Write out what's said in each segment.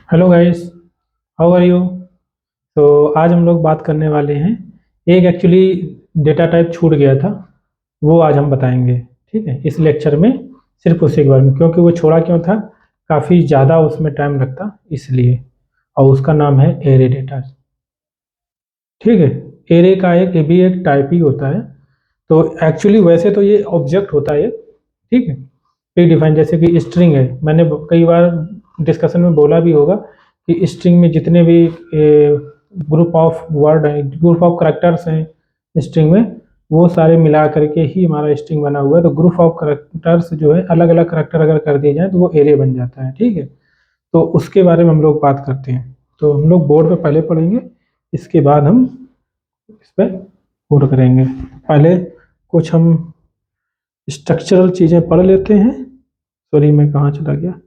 Hello guys, how are you. तो आज हम लोग बात करने वाले हैं। एक एक्चुअली डेटा टाइप छूट गया था, वो आज हम बताएंगे। ठीक है, इस लेक्चर में सिर्फ उसी के बारे में, क्योंकि वो छोड़ा क्यों था, काफ़ी ज़्यादा उसमें टाइम लगता इसलिए। और उसका नाम है एरे डेटा। ठीक है, एरे का ये भी एक टाइप ही होता है। तो एक्चुअली वैसे तो ये ऑब्जेक्ट होता है। ठीक है, प्री डिफाइन, जैसे कि स्ट्रिंग है। मैंने कई बार डिस्कशन में बोला भी होगा कि स्ट्रिंग में जितने भी ग्रुप ऑफ वर्ड हैं, ग्रुप ऑफ करेक्टर्स हैं स्ट्रिंग में, वो सारे मिला करके ही हमारा स्ट्रिंग बना हुआ है। तो ग्रुप ऑफ करेक्टर्स जो है, अलग अलग करेक्टर अगर कर दिए जाए तो वो एरे बन जाता है। ठीक है, तो उसके बारे में हम लोग बात करते हैं। तो हम लोग बोर्ड पे पहले पढ़ेंगे, इसके बाद हम इस पर कोड करेंगे। पहले कुछ हम स्ट्रक्चरल चीज़ें पढ़ लेते हैं। सॉरी, मैं कहाँ चला गया।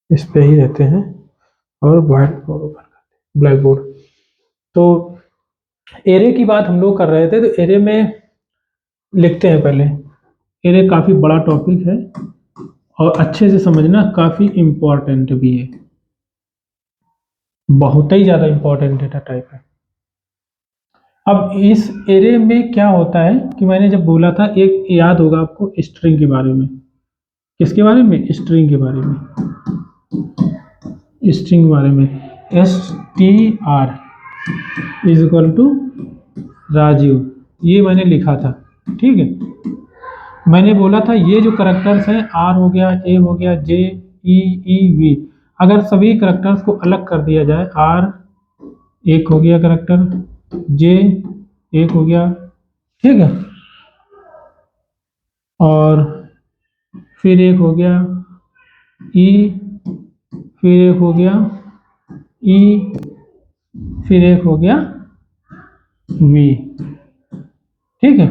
इस पे ही रहते हैं और व्हाइट बोर्ड ओपन करते हैं, ब्लैक बोर्ड। तो एरे की बात हम लोग कर रहे थे, तो एरे में लिखते हैं पहले। एरे काफ़ी बड़ा टॉपिक है और अच्छे से समझना काफ़ी इम्पोर्टेंट भी है, बहुत ही ज़्यादा इम्पोर्टेंट डेटा टाइप है। अब इस एरे में क्या होता है कि मैंने जब बोला था, एक याद होगा आपको स्ट्रिंग के बारे में। किसके बारे में? स्ट्रिंग के बारे में। स्ट्रिंग के बारे में STR is equal to Rajiv, ये मैंने लिखा था। ठीक है, मैंने बोला था ये जो करेक्टर्स हैं, आर हो गया, ए हो गया, जे, ई, ई, वी, अगर सभी करेक्टर्स को अलग कर दिया जाए, आर एक हो गया करेक्टर, जे एक हो गया, ठीक है, और फिर एक हो गया ई, फिर एक हो गया ई, फिर एक हो गया वी। ठीक है,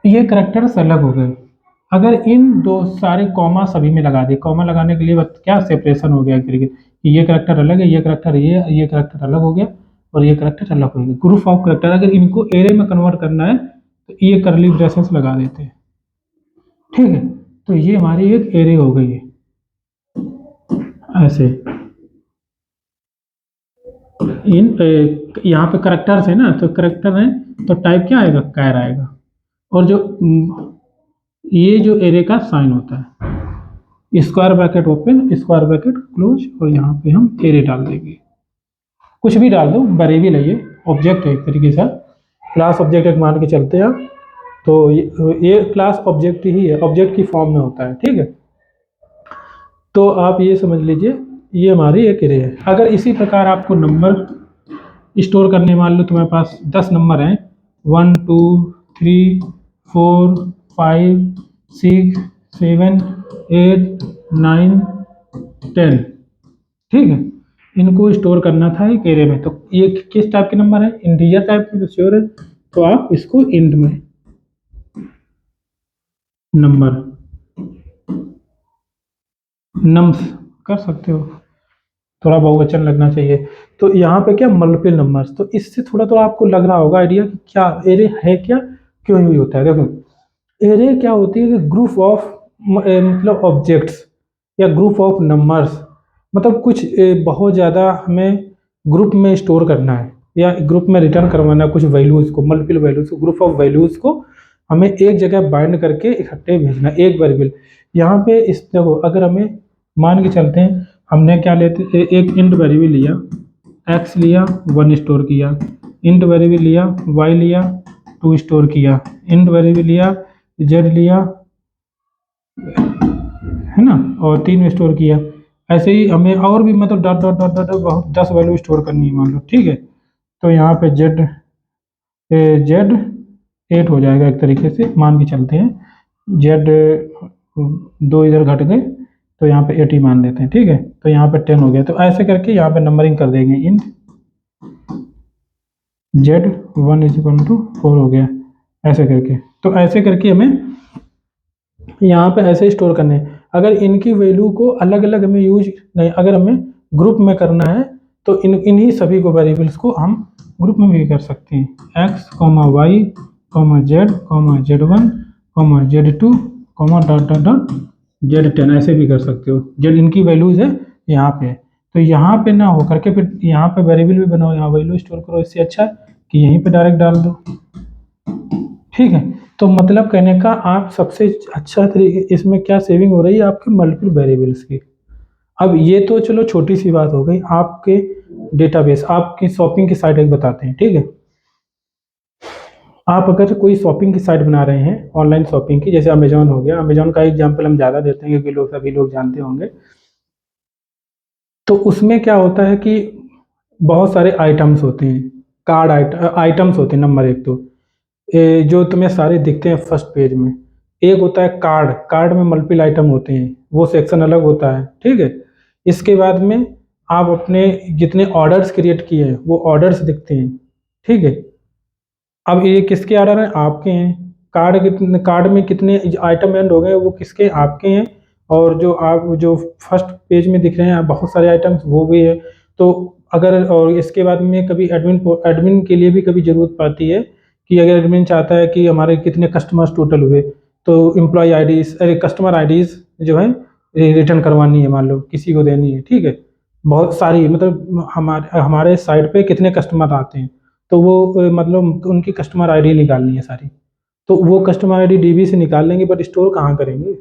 ये करेक्टर्स अलग हो गए। अगर इन दो सारे कॉमा सभी में लगा दे, कॉमा लगाने के लिए क्या सेपरेशन हो गया एक तरीके कि ये करेक्टर अलग है, ये करेक्टर ये करेक्टर अलग हो गया और ये करेक्टर अलग हो गया। ग्रुप ऑफ करेक्टर, अगर इनको एरे में कन्वर्ट करना है तो ये करली ब्रेसेस लगा देते हैं। ठीक है, तो ये हमारी एक एरे हो गई है ऐसे। इन यहाँ पे करेक्टर्स है ना, तो करेक्टर है तो टाइप क्या आएगा? कैर आएगा। और जो ये जो एरे का साइन होता है, square bracket open, square bracket close, और यहाँ पे हम एरे डाल देंगे। कुछ भी डाल दो, बरे भी लइए, ऑब्जेक्ट है एक तरीके से। क्लास ऑब्जेक्ट एक मान के चलते हैं, तो ये क्लास ऑब्जेक्ट ही है, ऑब्जेक्ट की फॉर्म में होता है। ठीक है, तो आप ये समझ लीजिए, ये हमारी एक एरे है। अगर इसी प्रकार आपको नंबर स्टोर करने, मान लो तुम्हारे पास 10 नंबर हैं, 1 2 3 4 5 6 7 8 9 10। ठीक है, इनको स्टोर करना था एक एरे में। तो ये किस टाइप के नंबर है? इंटीजर टाइप के, तो श्योर है, तो आप इसको इंट में नंबर नम्स कर सकते हो, थोड़ा बहुवचन लगना चाहिए। तो यहाँ पे क्या, मल्टीपल नंबर्स। तो इससे थोड़ा तो आपको लग रहा होगा आइडिया कि क्या एरे है, क्या क्यों यूज होता है। देखो, एरे क्या होती है कि ग्रुप ऑफ मतलब ऑब्जेक्ट्स या ग्रुप ऑफ नंबर्स, मतलब कुछ बहुत ज़्यादा हमें ग्रुप में स्टोर करना है या ग्रुप में रिटर्न करवाना है कुछ वैल्यूज़ को, मल्टीपल वैल्यूज़ को, ग्रुप ऑफ वैल्यूज़ को हमें एक जगह बाइंड करके इकट्ठे भेजना, एक वेरिएबल। यहाँ पे इस देखो, अगर हमें मान के चलते हैं, हमने क्या लेते, एक इंट वेरिएबल लिया, एक्स लिया 1 स्टोर किया, इंट वेरिएबल लिया वाई लिया 2 स्टोर किया, इंट वेरिएबल लिया जेड लिया, है ना, और 3 स्टोर किया। ऐसे ही हमें और भी मतलब डॉट डॉट डॉट डॉट बहुत 10 वैल्यू स्टोर करनी है मान लो। ठीक है, तो यहाँ पे जेड जेड 8 हो जाएगा एक तरीके से, मान के चलते हैं। जेड दो इधर घट गए तो यहाँ पे 8 ही मान लेते हैं। ठीक है, तो यहाँ पे 10 हो गया। तो ऐसे करके यहाँ पे नंबरिंग कर देंगे, इन जेड 1 इज इक्वल टू 4 हो गया, ऐसे करके। तो ऐसे करके हमें यहाँ पे ऐसे स्टोर करने हैं। अगर इनकी वैल्यू को अलग अलग हमें यूज नहीं, अगर हमें ग्रुप में करना है तो इन्हीं सभी को वेरिएबल्स को हम ग्रुप में भी कर सकते हैं। X comma y comma z comma z 1 comma z 2 comma dot dot dot Z10 ऐसे भी कर सकते हो। जेड इनकी वैल्यूज़ है यहाँ पे, तो यहाँ पे ना हो करके फिर यहाँ पे वेरिएबल भी बनाओ, यहाँ वैल्यू स्टोर करो। इससे अच्छा कि यहीं पे डायरेक्ट डाल दो, ठीक है। तो मतलब कहने का आप सबसे अच्छा तरीके इसमें क्या सेविंग हो रही है आपके मल्टीपल वेरिएबल्स की। अब ये तो चलो छोटी सी बात हो गई, आपके डेटाबेस आपकी शॉपिंग की साइट एक बताते हैं, ठीक है। आप अगर कोई शॉपिंग की साइट बना रहे हैं ऑनलाइन शॉपिंग की, जैसे अमेजोन हो गया, अमेजोन का एग्जांपल हम ज़्यादा देते हैं क्योंकि सभी लोग जानते होंगे। तो उसमें क्या होता है कि बहुत सारे आइटम्स होते हैं, कार्ड आइटम्स होते हैं। नंबर एक तो जो तुम्हें सारे दिखते हैं फर्स्ट पेज में। एक होता है कार्ड, कार्ड में मल्टीपल आइटम होते हैं, वो सेक्शन अलग होता है, ठीक है। इसके बाद में आप अपने जितने ऑर्डर्स क्रिएट किए हैं वो ऑर्डर्स दिखते हैं, ठीक है। अब ये किसके ऑर्डर हैं? आपके हैं। कार्ड में कितने आइटम एंड हो गए वो किसके? आपके हैं। और जो फर्स्ट पेज में दिख रहे हैं बहुत सारे आइटम्स वो भी है। तो अगर और इसके बाद में कभी एडमिन के लिए भी कभी ज़रूरत पड़ती है कि अगर एडमिन चाहता है कि हमारे कितने कस्टमर्स टोटल हुए, तो एम्प्लॉय आईडीज़ अरे कस्टमर आईडीज़ जो है रिटर्न करवानी है, मान लो किसी को देनी है, ठीक है। बहुत सारी मतलब हमारे साइट पे कितने कस्टमर आते हैं, तो वो मतलब उनकी कस्टमर आईडी निकालनी है सारी। तो वो कस्टमर आईडी डीबी से निकाल लेंगे, बट स्टोर कहाँ करेंगे?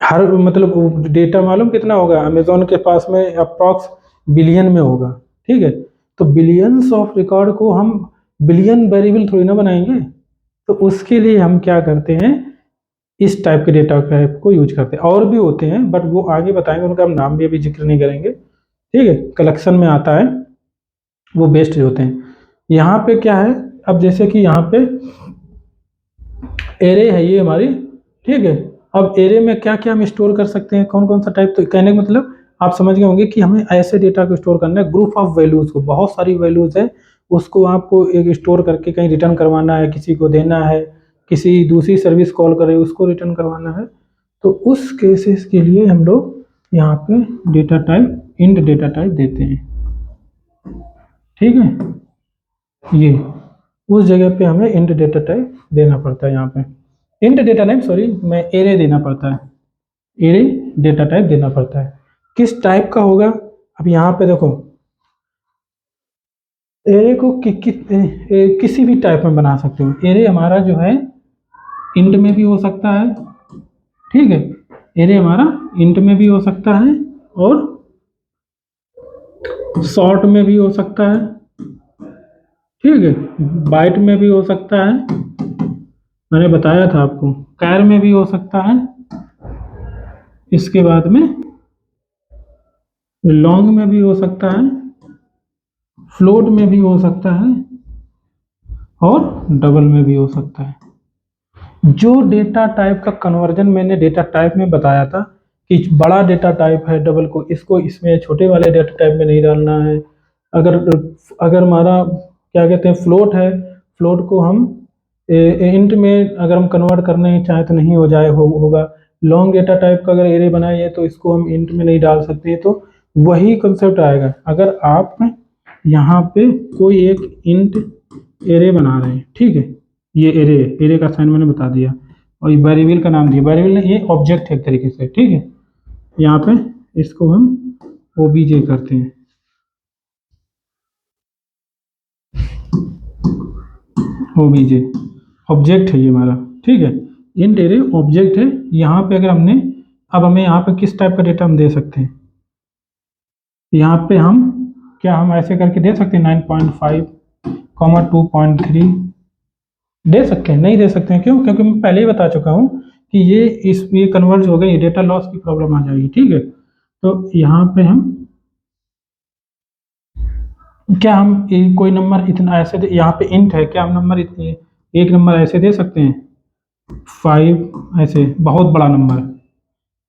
हर मतलब डेटा मालूम कितना होगा अमेजोन के पास में? अप्रॉक्स बिलियन में होगा, ठीक है। तो बिलियंस ऑफ रिकॉर्ड को हम बिलियन वेरिएबल थोड़ी ना बनाएंगे। तो उसके लिए हम क्या करते हैं, इस टाइप के डेटा टाइप को यूज करते हैं। और भी होते हैं बट वो आगे बताएंगे, उनका हम नाम भी अभी जिक्र नहीं करेंगे, ठीक है। कलेक्शन में आता है, वो बेस्ट होते हैं। यहाँ पे क्या है, अब जैसे कि यहाँ पे एरे है ये हमारी, ठीक है। अब एरे में क्या क्या हम स्टोर कर सकते हैं, कौन कौन सा टाइप? तो कहने का मतलब आप समझ गए होंगे कि हमें ऐसे डेटा को स्टोर करना है, ग्रुप ऑफ वैल्यूज़ को, बहुत सारी वैल्यूज़ है, उसको आपको एक स्टोर करके कहीं रिटर्न करवाना है, किसी को देना है, किसी दूसरी सर्विस कॉल करे उसको रिटर्न करवाना है। तो उस केसेस के लिए हम लोग यहाँ पे data type int data type देते हैं, ठीक है। ये उस जगह पे हमें इंट डेटा टाइप देना पड़ता है। यहाँ पे इंट डेटा टाइप सॉरी मैं एरे देना पड़ता है, एरे डेटा टाइप देना पड़ता है। किस टाइप का होगा? अब यहाँ पे देखो, एरे को किसी भी टाइप में बना सकते हो। एरे हमारा जो है इंट में भी हो सकता है, ठीक है। एरे हमारा इंट में भी हो सकता है और शॉर्ट में भी हो सकता है, ठीक है। बाइट में भी हो सकता है, मैंने बताया था आपको। कैर में भी हो सकता है, इसके बाद में लॉन्ग में भी हो सकता है, फ्लोट में भी हो सकता है और डबल में भी हो सकता है। जो डेटा टाइप का कन्वर्जन मैंने डेटा टाइप में बताया था कि बड़ा डेटा टाइप है डबल को, इसको इसमें छोटे वाले डेटा टाइप में नहीं डालना है। अगर अगर हमारा क्या कहते हैं फ्लोट है, फ्लोट को हम इंट में अगर हम कन्वर्ट करना चाहें तो नहीं हो जाए होगा। लॉन्ग डेटा टाइप का अगर एरे बनाए है तो इसको हम इंट में नहीं डाल सकते। तो वही कंसेप्ट आएगा अगर आप यहाँ पे कोई एक इंट एरे बना रहे हैं, ठीक है। ये एरे का साइन मैंने बता दिया और ये वेरिएबल का नाम दिया। वेरिएबल नहीं, ये ऑब्जेक्ट है एक तरीके से, ठीक है। यहाँ पे इसको हम ओबीजे करते हैं, ओबीजे ऑब्जेक्ट है ये हमारा, ठीक है। इंट एरे ऑब्जेक्ट है। यहाँ पे अगर हमने अब हमें यहाँ पे किस टाइप का डेटा हम दे सकते हैं, यहाँ पे हम क्या हम ऐसे करके दे सकते हैं 9.5 2.3 दे सकते हैं? नहीं दे सकते हैं। क्यों? क्योंकि मैं पहले ही बता चुका हूँ कि ये कन्वर्ज हो गई, डेटा लॉस की प्रॉब्लम आ जाएगी, ठीक है। तो यहाँ पे हम क्या हम कोई नंबर इतना ऐसे यहाँ पे इंट है, क्या हम नंबर इतने एक नंबर ऐसे दे सकते हैं 5 ऐसे बहुत बड़ा नंबर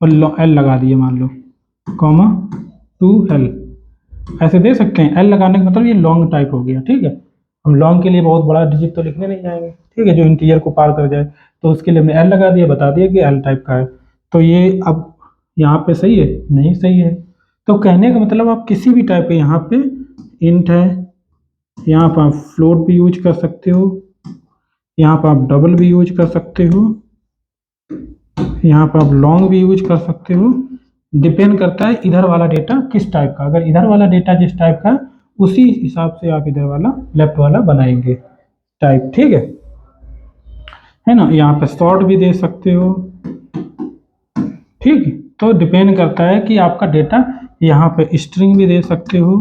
और एल लगा दिए मान लो कॉमा 2L ऐसे दे सकते हैं। एल लगाने का मतलब ये लॉन्ग टाइप हो गया, ठीक है। हम लॉन्ग के लिए बहुत बड़ा डिजिट तो लिखने नहीं जाएंगे, ठीक है, जो इंटीजर को पार कर जाए। तो उसके लिए हमने एल लगा दिया, बता दिया कि एल टाइप का है। तो ये अब यहाँ पे सही है? नहीं सही है। तो कहने का मतलब आप किसी भी टाइप के यहाँ पे इंट है, यहाँ पर आप फ्लोट भी यूज कर सकते हो, यहाँ पर आप डबल भी यूज कर सकते हो, यहाँ पर आप लॉन्ग भी यूज कर सकते हो, डिपेंड करता है इधर वाला डेटा किस टाइप का। अगर इधर वाला डेटा जिस टाइप का उसी हिसाब से आप इधर वाला लेफ्ट वाला बनाएंगे टाइप, ठीक है ना। यहाँ पे शॉर्ट भी दे सकते हो, ठीक। तो डिपेंड करता है कि आपका डेटा, यहाँ पे स्ट्रिंग भी दे सकते हो।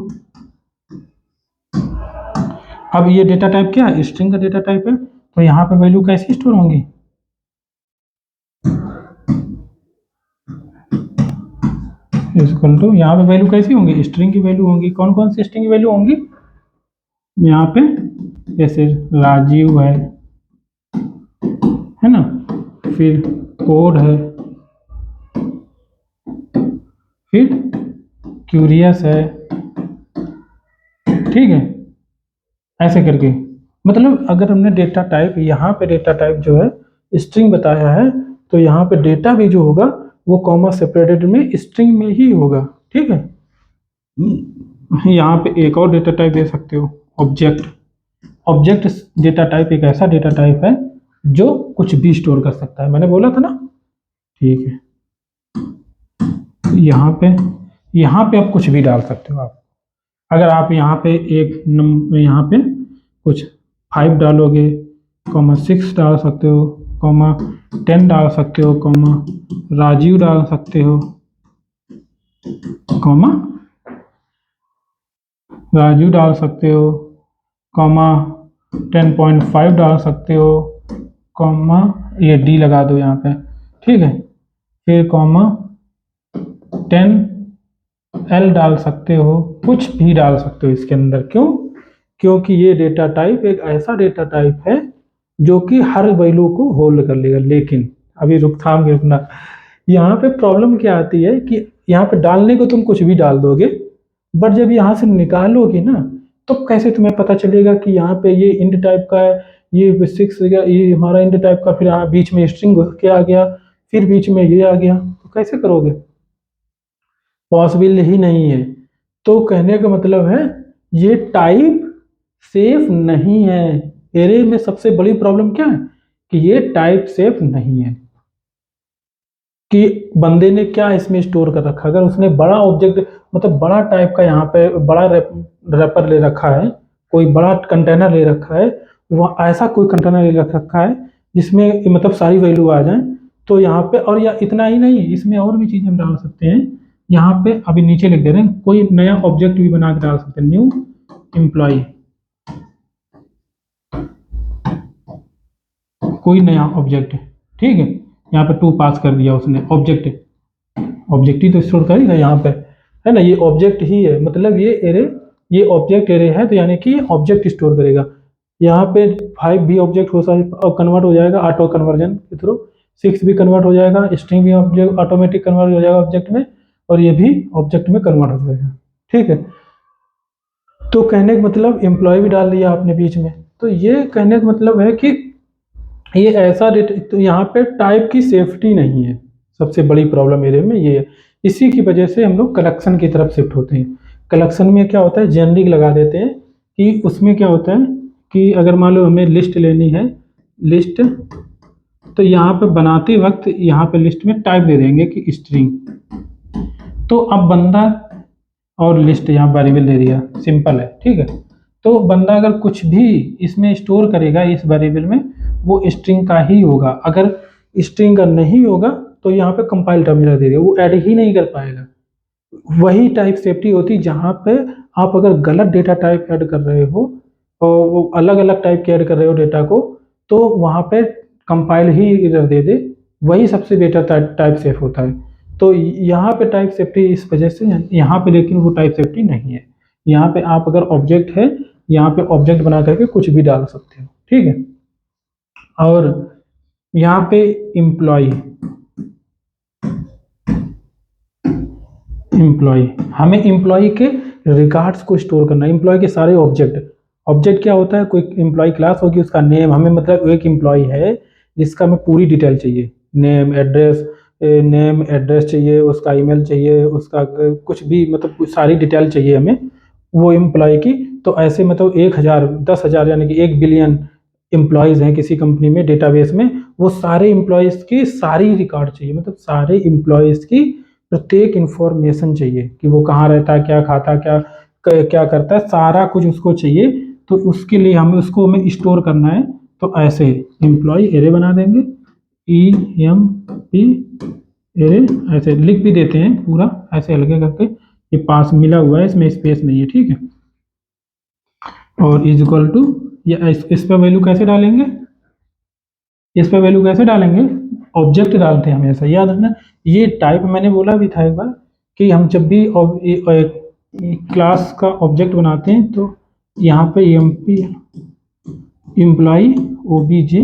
अब ये डेटा टाइप क्या है, स्ट्रिंग का डेटा टाइप है, तो यहाँ पे वैल्यू कैसे स्टोर होंगी, इक्वल टू, यहाँ पे वैल्यू कैसी होंगी, स्ट्रिंग की वैल्यू होंगी। कौन कौन सी स्ट्रिंग की वैल्यू होंगी, यहाँ पे जैसे राजीव है ना, फिर कोड है, फिर क्यूरियस है, ठीक है, ऐसे करके। मतलब अगर हमने डेटा टाइप, यहाँ पे डेटा टाइप जो है स्ट्रिंग बताया है, तो यहाँ पे डेटा भी जो होगा वो कॉमा सेपरेटेड में स्ट्रिंग में ही होगा, ठीक है। यहाँ पे एक और डेटा टाइप दे सकते हो, ऑब्जेक्ट। ऑब्जेक्ट डेटा टाइप एक ऐसा डेटा टाइप है जो कुछ भी स्टोर कर सकता है, मैंने बोला था ना, ठीक है। यहाँ पे आप कुछ भी डाल सकते हो। आप अगर आप यहाँ पे एक यहाँ पे कुछ 5 डालोगे, कॉमा 6 डाल सकते हो, कॉमा 10 डाल सकते हो, कॉमा राजीव डाल सकते हो, कॉमा राजू डाल सकते हो, कॉमा 10.5 डाल सकते हो, कॉमा ये डी लगा दो यहाँ पे, ठीक है। फिर कॉमा 10L डाल सकते हो, कुछ भी डाल सकते हो इसके अंदर। क्यों, क्योंकि ये डेटा टाइप एक ऐसा डेटा टाइप है जो कि हर वैल्यू को होल्ड कर लेगा। लेकिन अभी रुकथाम के रुकना, यहाँ पे प्रॉब्लम क्या आती है कि यहाँ पे डालने को तुम कुछ भी डाल दोगे, बट जब यहाँ से निकालोगे ना, तो कैसे तुम्हें पता चलेगा कि यहाँ पे ये इंट टाइप का है, ये 6 ये हमारा इंट टाइप का, फिर यहाँ बीच में स्ट्रिंग क्या आ गया, फिर बीच में ये आ गया, तो कैसे करोगे, पॉसिबल ही नहीं है। तो कहने का मतलब है ये टाइप सेफ नहीं है। एरे में सबसे बड़ी प्रॉब्लम क्या है कि ये टाइप सेफ नहीं है, कि बंदे ने क्या इसमें स्टोर कर रखा। अगर उसने बड़ा ऑब्जेक्ट, मतलब बड़ा टाइप का यहाँ पे बड़ा रैपर ले रखा है, कोई बड़ा कंटेनर ले रखा है, वह ऐसा कोई कंटेनर ले रखा है जिसमें मतलब सारी वैल्यू आ जाए, तो यहाँ पे, और या इतना ही नहीं, इसमें और भी चीज़ हम डाल सकते हैं। यहाँ पे अभी नीचे लिख दे रहे हैं, कोई नया ऑब्जेक्ट भी बना के डाल सकते हैं, न्यू एम्प्लॉय, कोई नया ऑब्जेक्ट, ठीक है। यहाँ पे 2 पास कर दिया उसने, ऑब्जेक्ट ही तो स्टोर करेगा यहाँ पे, है ना। ये ऑब्जेक्ट ही है, मतलब ये एरे, ये ऑब्जेक्ट एरे है, तो यानी कि ये ऑब्जेक्ट स्टोर करेगा। यहाँ पे 5 भी ऑब्जेक्ट हो सकता, कन्वर्ट हो जाएगा ऑटो कन्वर्जन के थ्रू, 6 भी कन्वर्ट हो जाएगा, स्ट्रिंग भी ऑब्जेक्ट ऑटोमेटिक कन्वर्ट हो जाएगा ऑब्जेक्ट में, और ये भी ऑब्जेक्ट में कन्वर्ट हो जाएगा, ठीक है। तो कहने का मतलब एम्प्लॉय भी डाल दिया आपने बीच में, तो ये कहने का मतलब है कि ये ऐसा तो यहाँ पे टाइप की सेफ्टी नहीं है। सबसे बड़ी प्रॉब्लम एरिया में ये है। इसी की वजह से हम लोग कलेक्शन की तरफ शिफ्ट होते हैं। कलेक्शन में क्या होता है, जेनरिक लगा देते हैं, कि उसमें क्या होता है कि अगर मान लो हमें लिस्ट लेनी है, लिस्ट, तो यहाँ पे बनाते वक्त यहाँ पे लिस्ट में टाइप दे देंगे कि स्ट्रिंग। तो अब बंदा, और लिस्ट यहाँ वेरिएबल दे दिया, सिंपल है, ठीक है। तो बंदा अगर कुछ भी इसमें स्टोर करेगा इस वेरिएबल में, वो स्ट्रिंग का ही होगा। अगर स्ट्रिंग का नहीं होगा तो यहाँ पे कंपाइल टर्मिनल दे दिया, वो ऐड ही नहीं कर पाएगा। वही टाइप सेफ्टी होती है जहाँ पे आप अगर गलत डेटा टाइप ऐड कर रहे हो, और वो अलग अलग टाइप के ऐड कर रहे हो डेटा को, तो वहाँ पे कंपाइल ही एरर दे दे, वही सबसे बेटर टाइप सेफ होता है। तो यहाँ पे टाइप सेफ्टी इस वजह से यहाँ पे, लेकिन वो टाइप सेफ्टी नहीं है। यहाँ पे आप अगर ऑब्जेक्ट है, यहाँ पे ऑब्जेक्ट बना करके कुछ भी डाल सकते हो, ठीक है। और यहाँ पे एम्प्लॉय, हमें एम्प्लॉय के रिकॉर्ड्स को स्टोर करना है, एम्प्लॉय के सारे ऑब्जेक्ट क्या होता है, कोई एम्प्लॉय क्लास होगी, उसका नेम, हमें मतलब एक एम्प्लॉय है जिसका हमें पूरी डिटेल चाहिए, नेम एड्रेस चाहिए, उसका ईमेल चाहिए, उसका कुछ भी, मतलब सारी डिटेल चाहिए हमें वो एम्प्लॉय की। तो ऐसे मतलब 1000 10,000 यानी कि 1 बिलियन एम्प्लॉयज़ हैं किसी कंपनी में डेटाबेस में, वो सारे एम्प्लॉयज़ की सारी रिकॉर्ड चाहिए, मतलब सारे एम्प्लॉयज़ की प्रत्येक इंफॉर्मेशन चाहिए कि वो कहाँ रहता है, क्या खाता है, क्या करता है, सारा कुछ उसको चाहिए। तो उसके लिए हमें स्टोर करना है। तो ऐसे एम्प्लॉय एरे बना देंगे, EMP एरे, ऐसे लिख भी देते हैं पूरा ऐसे हल्के करके, ये पास मिला हुआ है, इसमें स्पेस नहीं है, ठीक है। और इज इक्वल टू, ये इस पर वैल्यू कैसे डालेंगे, ऑब्जेक्ट डालते हैं हमेशा, याद रखना। ये टाइप मैंने बोला भी था एक बार कि हम जब भी क्लास का ऑब्जेक्ट बनाते हैं तो यहाँ पे employ OBJ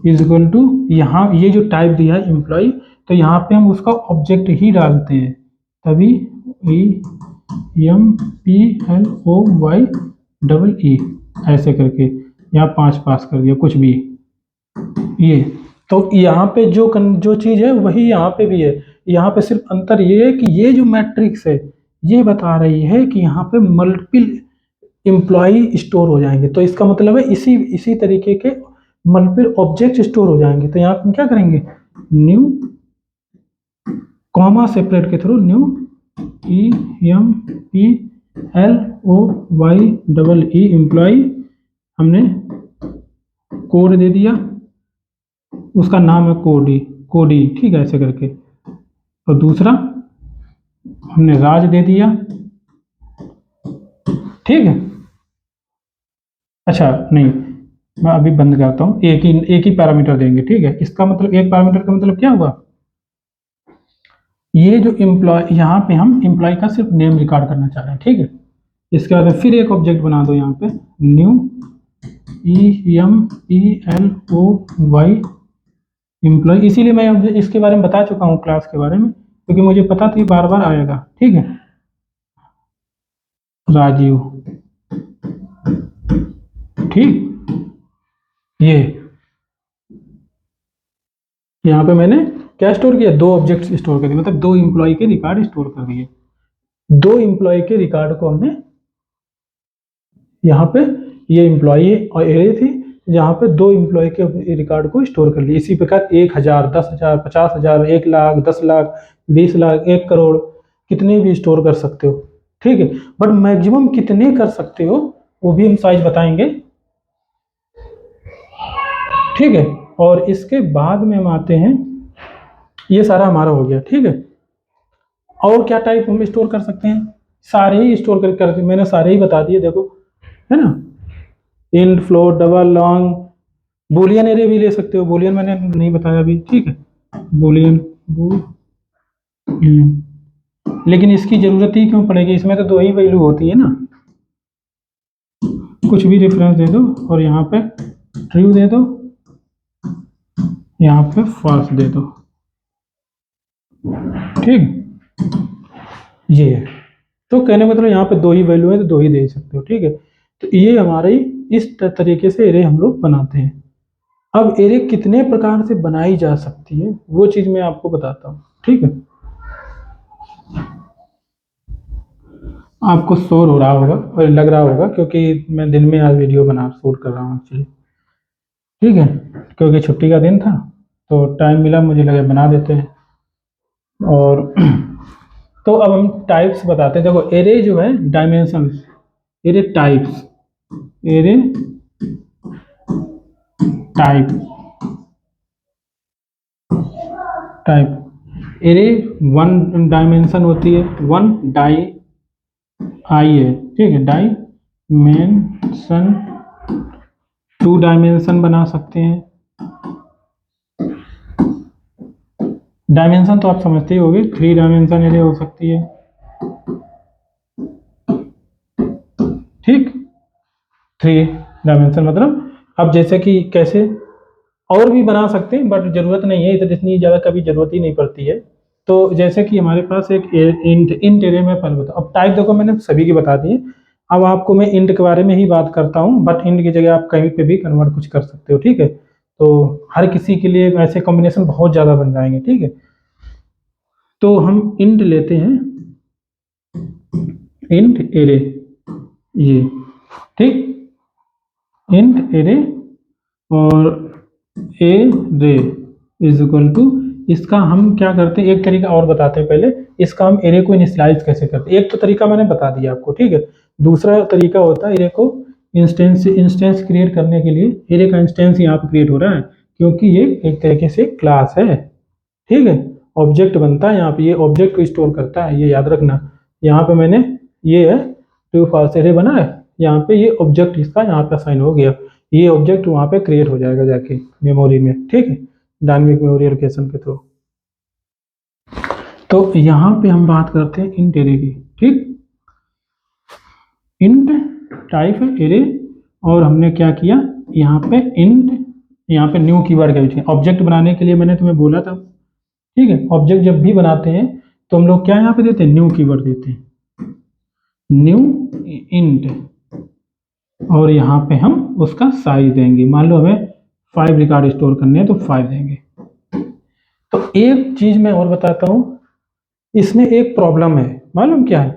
is equal to, यहाँ ये जो टाइप दिया है एम्प्लॉय, तो यहाँ पे हम उसका ऑब्जेक्ट ही डालते हैं, तभी EMPLOY ऐसे करके यहाँ 5 पास कर दिया कुछ भी। ये तो यहाँ पे जो चीज़ है वही यहाँ पे भी है। यहाँ पे सिर्फ अंतर ये है कि ये जो मैट्रिक्स है ये बता रही है कि यहाँ पे मल्टीपल एम्प्लॉय स्टोर हो जाएंगे, तो इसका मतलब है इसी तरीके के मल्टीपल ऑब्जेक्ट स्टोर हो जाएंगे। तो यहाँ पे क्या करेंगे, न्यू कॉमा सेपरेट के थ्रू न्यू EMPLOY एम्प्लॉय, हमने कोड दे दिया, उसका नाम है कोडी, ठीक है, ऐसे करके। और दूसरा हमने राज दे दिया, ठीक है। अच्छा नहीं, मैं अभी बंद करता हूँ, एक ही पैरामीटर देंगे, ठीक है। इसका मतलब एक पैरामीटर का मतलब क्या हुआ, ये जो एम्प्लॉय, यहाँ पे हम एम्प्लॉय का सिर्फ नेम रिकॉर्ड करना चाह रहे हैं, ठीक है। इसके बाद फिर एक ऑब्जेक्ट बना दो यहाँ पे, न्यू EMPLOY एम्प्लॉय, इसीलिए मैं इसके बारे में बता चुका हूँ क्लास के बारे में, क्योंकि मुझे पता था बार बार आएगा, ठीक है। राजीव, ठीक, ये यहाँ पे मैंने क्या स्टोर किया, 2 ऑब्जेक्ट्स स्टोर कर दिए, मतलब 2 एम्प्लॉय के रिकॉर्ड स्टोर कर दिए। 2 एम्प्लॉय के रिकॉर्ड को हमने यहाँ पे, ये एम्प्लॉय और एरे थी, यहाँ पे 2 एम्प्लॉय के रिकॉर्ड को स्टोर कर लिए। इसी प्रकार 1000, 10,000, 50,000, 1 लाख, 10 लाख, 20 लाख, 1 करोड़, कितने भी स्टोर कर सकते हो, ठीक है। बट मैक्सिमम कितने कर सकते हो वो भी हम साइज बताएंगे, ठीक है। और इसके बाद में हम आते हैं, ये सारा हमारा हो गया, ठीक है। और क्या टाइप हम स्टोर कर सकते हैं, सारे ही स्टोर कर मैंने सारे ही बता दिए, देखो, है ना। Int, float, double, long, Boolean array भी ले सकते हो, बूलियन मैंने नहीं बताया अभी, ठीक है। बूलियन, लेकिन इसकी जरूरत ही क्यों पड़ेगी, इसमें तो 2 ही वैल्यू होती है ना। कुछ भी रेफरेंस दे दो और यहाँ पे ट्रू दे दो, यहाँ पे फॉल्स दे दो, ठीक। ये है, तो कहने का मतलब यहाँ पे 2 ही वैल्यू है तो 2 ही दे सकते हो, ठीक है। तो ये हमारे इस तरीके से एरे हम लोग बनाते हैं। अब एरे कितने प्रकार से बनाई जा सकती है वो चीज मैं आपको बताता हूँ, ठीक है। आपको शोर हो रहा होगा और लग रहा होगा क्योंकि मैं दिन में आज वीडियो शूट कर रहा हूँ एक्चुअली, ठीक है, क्योंकि छुट्टी का दिन था तो टाइम मिला, मुझे लगा बना देते हैं। और तो अब हम टाइप्स बताते हैं, देखो एरे जो है dimension, array types, array type, array 1 dimension होती है, 1 डाई आई है, ठीक है, डायमेंशन 2 डायमेंशन बना सकते हैं। डायमेंशन तो आप समझते ही होंगे, 3 डायमेंशन एरे हो सकती है, ठीक। 3 डायमेंशन मतलब, अब जैसे कि कैसे और भी बना सकते हैं बट जरूरत नहीं है, इतनी ज़्यादा कभी जरूरत ही नहीं पड़ती है। तो जैसे कि हमारे पास एक इंट एरे में पहले बताओ, अब टाइप देखो मैंने सभी की बता दी है। अब आपको मैं इंट के बारे में ही बात करता हूँ, बट इंट की जगह आप कहीं पे भी कन्वर्ट कुछ कर सकते हो, ठीक है। तो हर किसी के लिए ऐसे कॉम्बिनेशन बहुत ज़्यादा बन जाएंगे, ठीक है। तो हम इंट लेते हैं, इंट एरे, ये ठीक, इंट एरे और ए रे इज इक्वल टू, इसका हम क्या करते हैं, एक तरीका और बताते हैं पहले, इसका हम एरे को इनिशियलाइज कैसे करते हैं। एक तो तरीका मैंने बता दिया आपको, ठीक है। दूसरा तरीका होता है एरे को इंस्टेंस क्रिएट करने के लिए। एरे का इंस्टेंस यहाँ पे क्रिएट हो रहा है क्योंकि ये एक तरीके से क्लास है, ठीक है। ऑब्जेक्ट बनता है यहाँ पे, ये ऑब्जेक्ट को स्टोर करता है, ये याद रखना। यहाँ पे मैंने, ये है ट्रू फॉल्स एरे बना है, यहाँ पे ये ऑब्जेक्ट इसका यहाँ पे असाइन हो गया, ये ऑब्जेक्ट वहाँ पे क्रिएट हो जाएगा जाके मेमोरी में, ठीक है, डायनेमिक मेमोरी एलोकेशन के थ्रू। तो यहाँ पे हम बात करते हैं इंट एरे की, ठीक। इंट टाइप है एरे, और हमने क्या किया यहाँ पे इंट, यहाँ पे न्यू कीवर्ड का यूज किया ऑब्जेक्ट बनाने के लिए। मैंने तुम्हें बोला था, ठीक है, ऑब्जेक्ट जब भी बनाते हैं तो हम लोग क्या यहाँ पे देते हैं, न्यू कीवर्ड देते हैं, न्यू इंट, और यहाँ पे हम उसका साइज देंगे। मान लो हमें 5 रिकॉर्ड स्टोर करने हैं तो 5 देंगे। तो एक चीज मैं और बताता हूँ, इसमें एक प्रॉब्लम है, मालूम क्या है,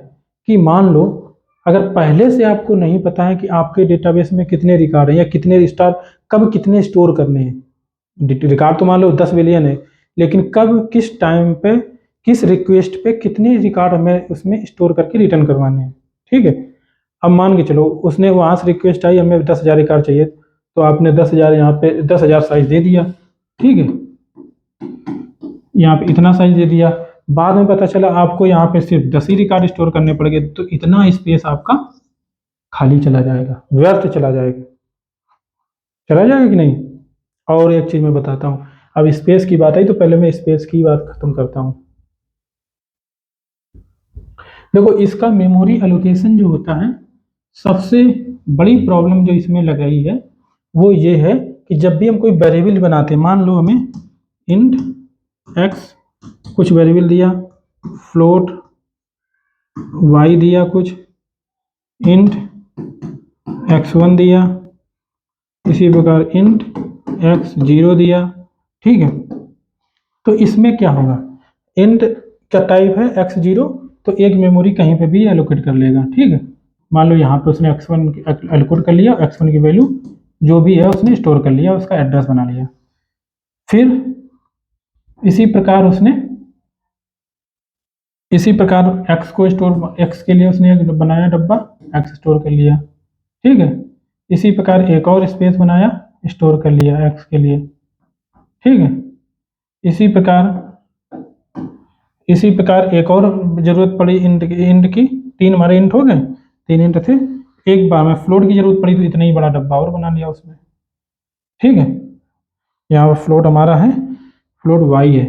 कि मान लो अगर पहले से आपको नहीं पता है कि आपके डेटाबेस में कितने रिकॉर्ड हैं या कितने स्टार, कब कितने स्टोर करने हैं। रिकॉर्ड तो मान लो 10 बिलियन है, लेकिन कब किस टाइम पे किस रिक्वेस्ट पे कितने रिकॉर्ड हमें उसमें स्टोर करके रिटर्न करवाने हैं, ठीक है। अब मान के चलो उसने वहाँ से रिक्वेस्ट आई, हमें 10,000 रिकॉर्ड चाहिए, तो आपने 10,000 यहाँ पे 10,000 साइज दे दिया, ठीक है, यहाँ पे इतना साइज दे दिया। बाद में पता चला आपको यहाँ पे सिर्फ 10 ही रिकॉर्ड स्टोर करने पड़ गए, तो इतना स्पेस आपका खाली चला जाएगा, व्यर्थ चला जाएगा, चला जाएगा कि नहीं। और एक चीज मैं बताता हूँ, अब स्पेस की बात आई तो पहले मैं स्पेस की बात खत्म करता हूँ। देखो इसका मेमोरी एलोकेशन जो होता है, सबसे बड़ी प्रॉब्लम जो इसमें लगाई है वो ये है कि जब भी हम कोई वेरिएबल बनाते हैं, मान लो हमें इंट एक्स कुछ वेरिएबल दिया, फ्लोट वाई दिया, कुछ इंट x1 दिया, इसी प्रकार इंट x0 दिया, ठीक है। तो इसमें क्या होगा, इंट का टाइप है x0, तो एक मेमोरी कहीं पे भी एलोकेट कर लेगा, ठीक है। मान लो यहाँ पे उसने x1 एलोकेट कर लिया, x1 की वैल्यू जो भी है उसने स्टोर कर लिया, उसका एड्रेस बना लिया। फिर इसी प्रकार x को स्टोर, x के लिए उसने एक बनाया डब्बा, x स्टोर कर लिया, ठीक है। इसी प्रकार एक और स्पेस बनाया, स्टोर कर लिया x के लिए, ठीक है। इसी प्रकार एक और जरूरत पड़ी इंट की, 3 हमारे इंट हो गए, 3 इंट थे, एक बार में फ्लोट की जरूरत पड़ी तो इतना ही बड़ा डब्बा और बना लिया उसमें, ठीक है। यहाँ पर फ्लोट हमारा है, फ्लोट y है,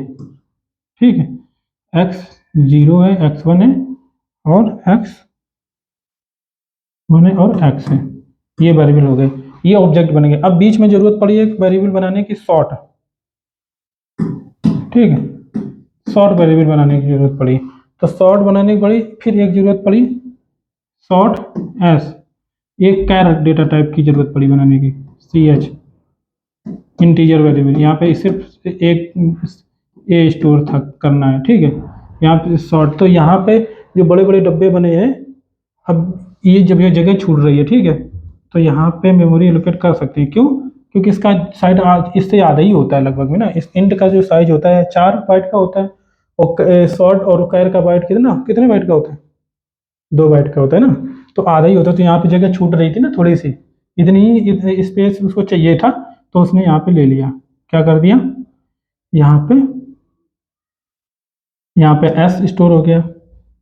ठीक है, x0 है, x1 है और x1 है और x है, ये वेरिएबल हो गए, ये ऑब्जेक्ट बन गए। अब बीच में जरूरत पड़ी एक वेरिएबल बनाने की, सॉर्ट, ठीक है, सॉर्ट वेरिएबल बनाने की जरूरत पड़ी, तो सॉर्ट बनाने की पड़ी। फिर एक जरूरत पड़ी सॉर्ट एस, एक कैर डेटा टाइप की जरूरत पड़ी बनाने की, ch इंटीजर वेरिएबल, यहाँ पे सिर्फ एक ए स्टोर था करना है, ठीक है। यहाँ पे सॉर्ट, तो यहाँ पे जो बड़े बड़े डब्बे बने हैं, अब ये जब ये जगह छूट रही है, ठीक है, तो यहाँ पे मेमोरी एलोकेट कर सकते हैं। क्यों? क्योंकि इसका साइज इससे आधा ही होता है लगभग में ना, इस इंट का जो साइज होता है 4 बाइट का होता है, और शॉर्ट और कैर का बाइट कितने बाइट का होता है, 2 बाइट का होता है ना, तो आधा ही होता है। तो यहाँ पे जगह छूट रही थी ना थोड़ी सी, इतनी ही स्पेस उसको चाहिए था, तो उसने यहाँ पे ले लिया, क्या कर दिया, यहाँ पे एस स्टोर हो गया,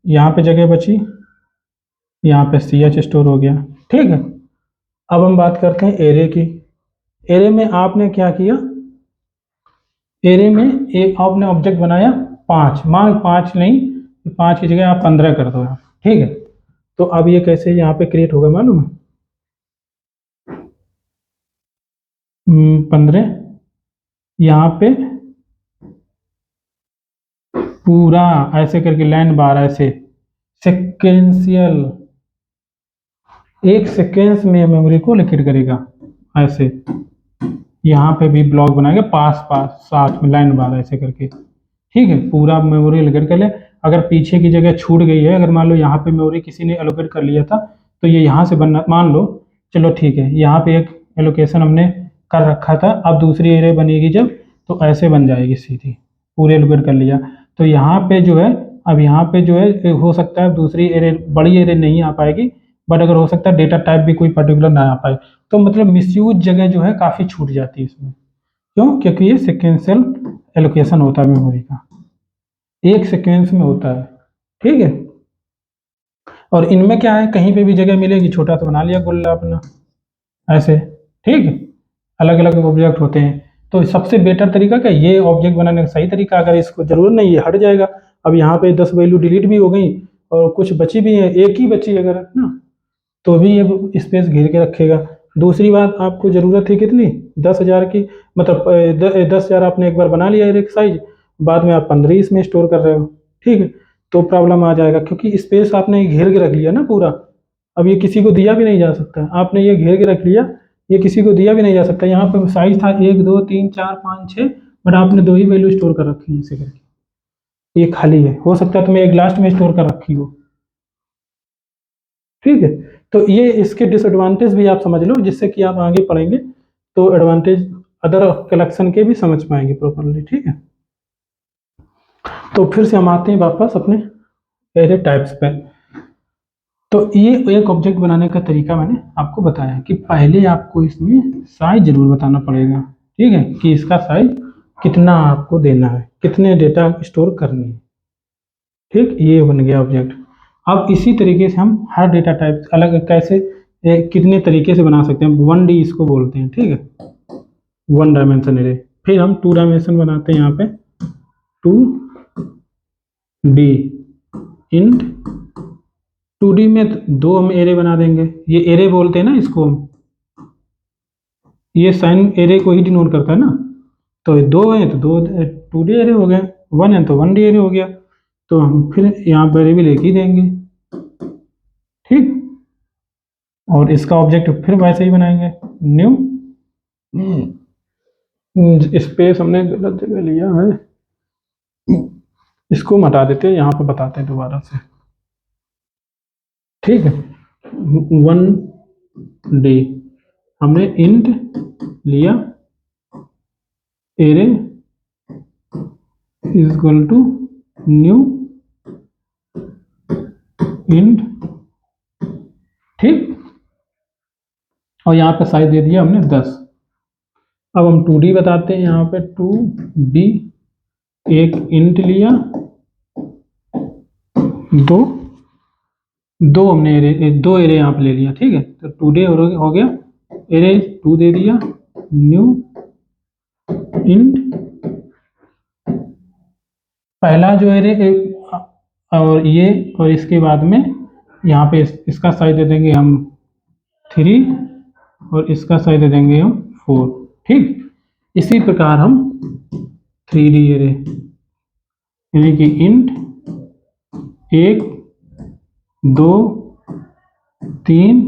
यहाँ पे जगह बची, यहाँ पे ch स्टोर हो गया, ठीक है। अब हम बात करते हैं एरे की। एरे में आपने क्या किया, एरे में एक आपने ऑब्जेक्ट बनाया 5, मान 5 नहीं, 5 की जगह आप 15 कर दो, ठीक है। तो अब ये कैसे यहाँ पे क्रिएट होगा मालूम है, 15, यहाँ पे पूरा ऐसे करके लाइन बार ऐसे सिक्वेंशियल, एक सीक्वेंस में मेमोरी को लोकेट करेगा ऐसे, यहाँ पे भी ब्लॉक बनाएगा पास साथ में लाइन बार ऐसे करके, ठीक है, पूरा मेमोरी एलोकेट कर ले। अगर पीछे की जगह छूट गई है, अगर मान लो यहाँ पे मेमोरी किसी ने एलोकेट कर लिया था, तो ये यहाँ से बनना, मान लो चलो ठीक है, यहाँ पे एक एलोकेशन हमने कर रखा था, अब दूसरी एरे बनेगी जब तो ऐसे बन जाएगी सीधी, पूरे एलोकेट कर लिया। तो यहाँ पे जो है, अब यहाँ पे जो है हो सकता है दूसरी एरे, बड़ी एरे नहीं आ पाएगी, बट अगर हो सकता है डेटा टाइप भी कोई पर्टिकुलर ना आ पाए, तो मतलब मिसयूज जगह जो है काफ़ी छूट जाती है इसमें। क्यों? क्योंकि ये सिक्वेंशियल एलोकेशन होता है मेमोरी का, एक सीक्वेंस में होता है, ठीक है। और इनमें क्या है, कहीं पे भी जगह मिलेगी छोटा सा बना लिया गोला अपना ऐसे, ठीक है। अलग अलग ऑब्जेक्ट होते हैं, तो सबसे बेटर तरीका क्या, ये ऑब्जेक्ट बनाने का सही तरीका, अगर इसको जरूरत नहीं है हट जाएगा। अब यहाँ पे 10 वैल्यू डिलीट भी हो गई और कुछ बची भी है, एक ही बची अगर ना, तो भी ये स्पेस घेर के रखेगा। दूसरी बात, आपको ज़रूरत है कितनी, 10,000 की, मतलब 10,000 आपने एक बार बना लिया एक साइज, बाद में आप 15 इसमें स्टोर कर रहे हो, ठीक है, तो प्रॉब्लम आ जाएगा, क्योंकि स्पेस आपने घेर के रख लिया ना पूरा। अब ये किसी को दिया भी नहीं जा सकता, आपने ये घेर के रख लिया, ये किसी को दिया भी नहीं जा सकता। यहाँ पे साइज था 1 2 3 4 5 6, बट आपने 2 ही वैल्यू स्टोर कर रखी है ऐसे करके, ये खाली है, हो सकता है तुम्हें एक लास्ट में स्टोर कर रखी हो, ठीक है। तो ये इसके डिसएडवांटेज भी आप समझ लो, जिससे कि आप आगे पढ़ेंगे तो एडवांटेज अदर कलेक्शन के भी समझ पाएंगे प्रॉपरली, ठीक है। तो फिर से हम आते हैं वापस अपने एरे टाइप्स पे। तो ये एक ऑब्जेक्ट बनाने का तरीका मैंने आपको बताया कि पहले आपको इसमें साइज जरूर बताना पड़ेगा, ठीक है, कि इसका साइज कितना आपको देना है, कितने डेटा स्टोर करनी है, ठीक, ये बन गया ऑब्जेक्ट। अब इसी तरीके से हम हर डेटा टाइप अलग कैसे कितने तरीके से बना सकते हैं, 1D इसको बोलते हैं, ठीक है, 1 डायमेंशन एरे। फिर हम 2 डायमेंशन बनाते हैं, यहाँ पे 2D इंट 2D में 2 हम एरे बना देंगे, ये एरे बोलते हैं ना इसको हम, ये साइन एरे को ही डिनोट करता है ना। तो 2 है तो 2 2D एरे हो गए, 1 है तो 1D एरे हो गया, तो हम फिर यहाँ पर वेरिएबल एक ही देंगे, ठीक। और इसका ऑब्जेक्ट फिर वैसे ही बनाएंगे, न्यू स्पेस हमने गलत जगह लिया है, इसको हटा देते हैं, यहाँ पे बताते हैं दोबारा से, ठीक है। 1D हमने इंट लिया array is equal to new int, ठीक, और यहाँ पे साइज दे दिया हमने 10। अब हम 2D बताते हैं, यहाँ पे 2D एक इंट लिया, दो हमने एरे, 2 एरे यहाँ पे ले लिया, ठीक है, तो 2D हो गया, एरे 2 दे दिया, न्यू इंट पहला जो एरे और ये, और इसके बाद में यहाँ पे इसका साइज दे देंगे हम 3 और इसका साइज दे देंगे हम 4, ठीक। इसी प्रकार हम 3D एरे यानी कि int 1 2 3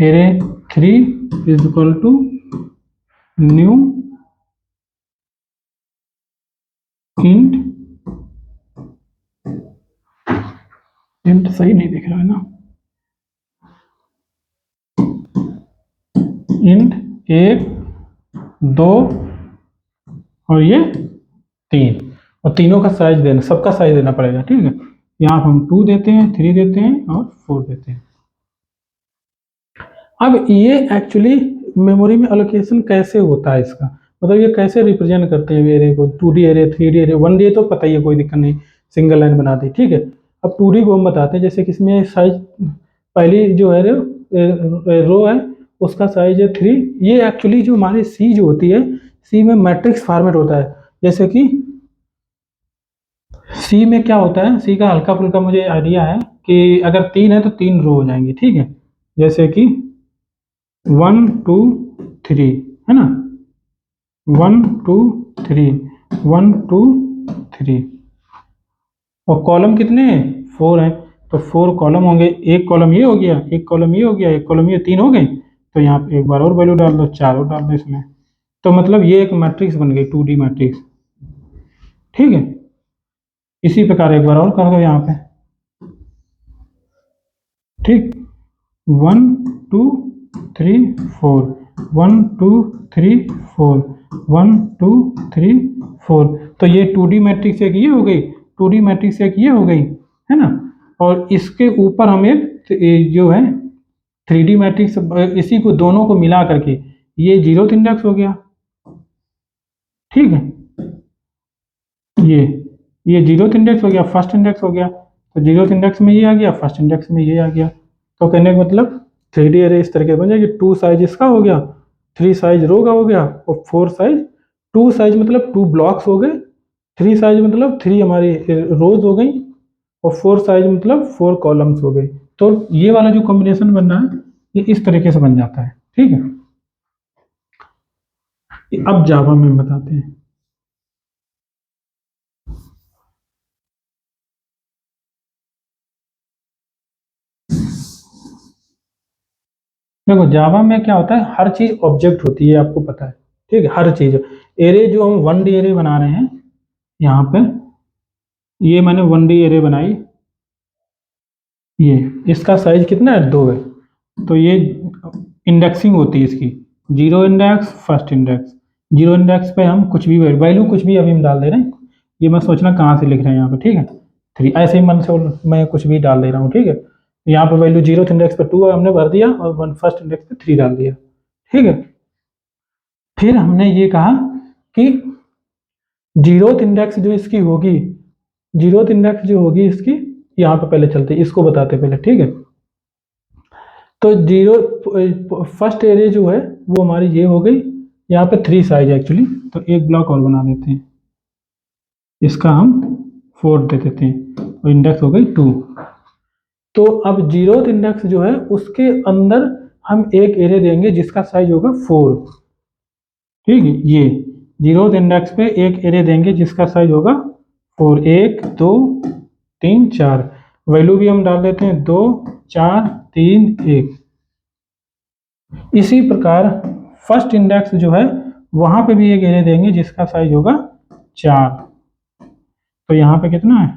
array 3 is equal to new int सही नहीं दिख रहा है ना, इंट 1 2 और ये 3, और तीनों का साइज देना, सबका साइज देना पड़ेगा, ठीक है। यहाँ हम 2 देते हैं, 3 देते हैं और 4 देते हैं। अब ये एक्चुअली मेमोरी में एलोकेशन कैसे होता है इसका, मतलब ये कैसे रिप्रेजेंट करते हैं एरे को, 2D array 3D array 1D तो पता ही है, कोई दिक्कत नहीं, सिंगल लाइन बना दी, ठीक है। अब 2D को हम बताते हैं, जैसे कि इसमें साइज पहली जो है रो है उसका साइज है 3, ये एक्चुअली जो हमारी सी जो होती है, सी में मैट्रिक्स फॉर्मेट होता है, जैसे कि सी में क्या होता है, सी का हल्का फुल्का मुझे आइडिया है कि अगर 3 है तो 3 रो हो जाएंगी, ठीक है, जैसे कि 1 2 3 है ना, 1 2 3 1 2 3, और कॉलम कितने हैं, 4 हैं, तो 4 कॉलम होंगे, एक कॉलम ये हो गया, एक कॉलम ये हो गया, एक कॉलम ये, 3 हो गए, तो यहाँ पे एक बार और वैल्यू डाल दो, 4 और डाल दो इसमें, तो मतलब ये एक मैट्रिक्स बन गई 2D मैट्रिक्स, ठीक है। इसी प्रकार एक बार और कर दो यहाँ पे, ठीक, 1 2 3 4, 1 2 3 4, 1 2 3 4। तो ये 2D मैट्रिक्स एक ये हो गई, 2D मैट्रिक्स एक ये हो गई, है ना। और इसके ऊपर हम एक जो है 3D मैट्रिक्स, इसी को दोनों को मिला करके ये 0th इंडेक्स हो गया, ठीक है। ये 0th इंडेक्स हो गया, फर्स्ट इंडेक्स हो गया। तो 0th इंडेक्स में ये आ गया, फर्स्ट इंडेक्स में ये आ गया। तो कहने का मतलब 3D अरे इस तरीके बन जाएगी। 2 साइज इसका हो गया, 3 साइज रो का हो गया, और 4 साइज, 2 साइज मतलब 2 ब्लॉक्स हो गए, 3 साइज मतलब 3 हमारी रोज हो गई, और 4 साइज मतलब 4 कॉलम्स हो गए। तो ये वाला जो कॉम्बिनेशन बन रहा है ये इस तरीके से बन जाता है, ठीक है। अब जावा में बताते हैं। देखो जावा में क्या होता है, हर चीज ऑब्जेक्ट होती है, आपको पता है, ठीक है। हर चीज एरे जो हम 1D एरे बना रहे हैं यहाँ पे, ये मैंने 1D एरे बनाई, ये इसका साइज कितना है, 2 है। तो ये इंडेक्सिंग होती है इसकी, 0 इंडेक्स, फर्स्ट इंडेक्स। 0 इंडेक्स पे हम कुछ भी वैल्यू कुछ भी अभी हम डाल दे रहे हैं, ये मैं सोचना कहाँ से लिख रहे हैं यहाँ पे, ठीक है। 3 ऐसे ही मन से मैं कुछ भी डाल दे रहा हूँ, ठीक है। यहाँ पे वैल्यू 0th इंडेक्स पे 2 हमने भर दिया, और फर्स्ट इंडेक्स पे 3 डाल दिया, ठीक है। फिर हमने ये कहा कि 0th इंडेक्स जो इसकी होगी, 0th इंडेक्स जो होगी इसकी, यहाँ पे पहले चलते इसको बताते पहले, ठीक है। तो 0 फर्स्ट एरे जो है वो हमारी ये हो गई, यहाँ पे 3 साइज एक्चुअली, तो एक ब्लॉक और बना देते हैं, इसका हम 4 दे देते हैं, और इंडेक्स हो गई 2। तो अब 0th इंडेक्स जो है उसके अंदर हम एक एरे देंगे जिसका साइज होगा 4, ठीक है। ये 0th इंडेक्स पे एक एरे देंगे जिसका साइज होगा 4, 1 2 3 4, वैल्यू भी हम डाल देते हैं 2 4 3 1। इसी प्रकार फर्स्ट इंडेक्स जो है वहां पे भी एक एरे देंगे जिसका साइज होगा 4। तो यहाँ पे कितना है,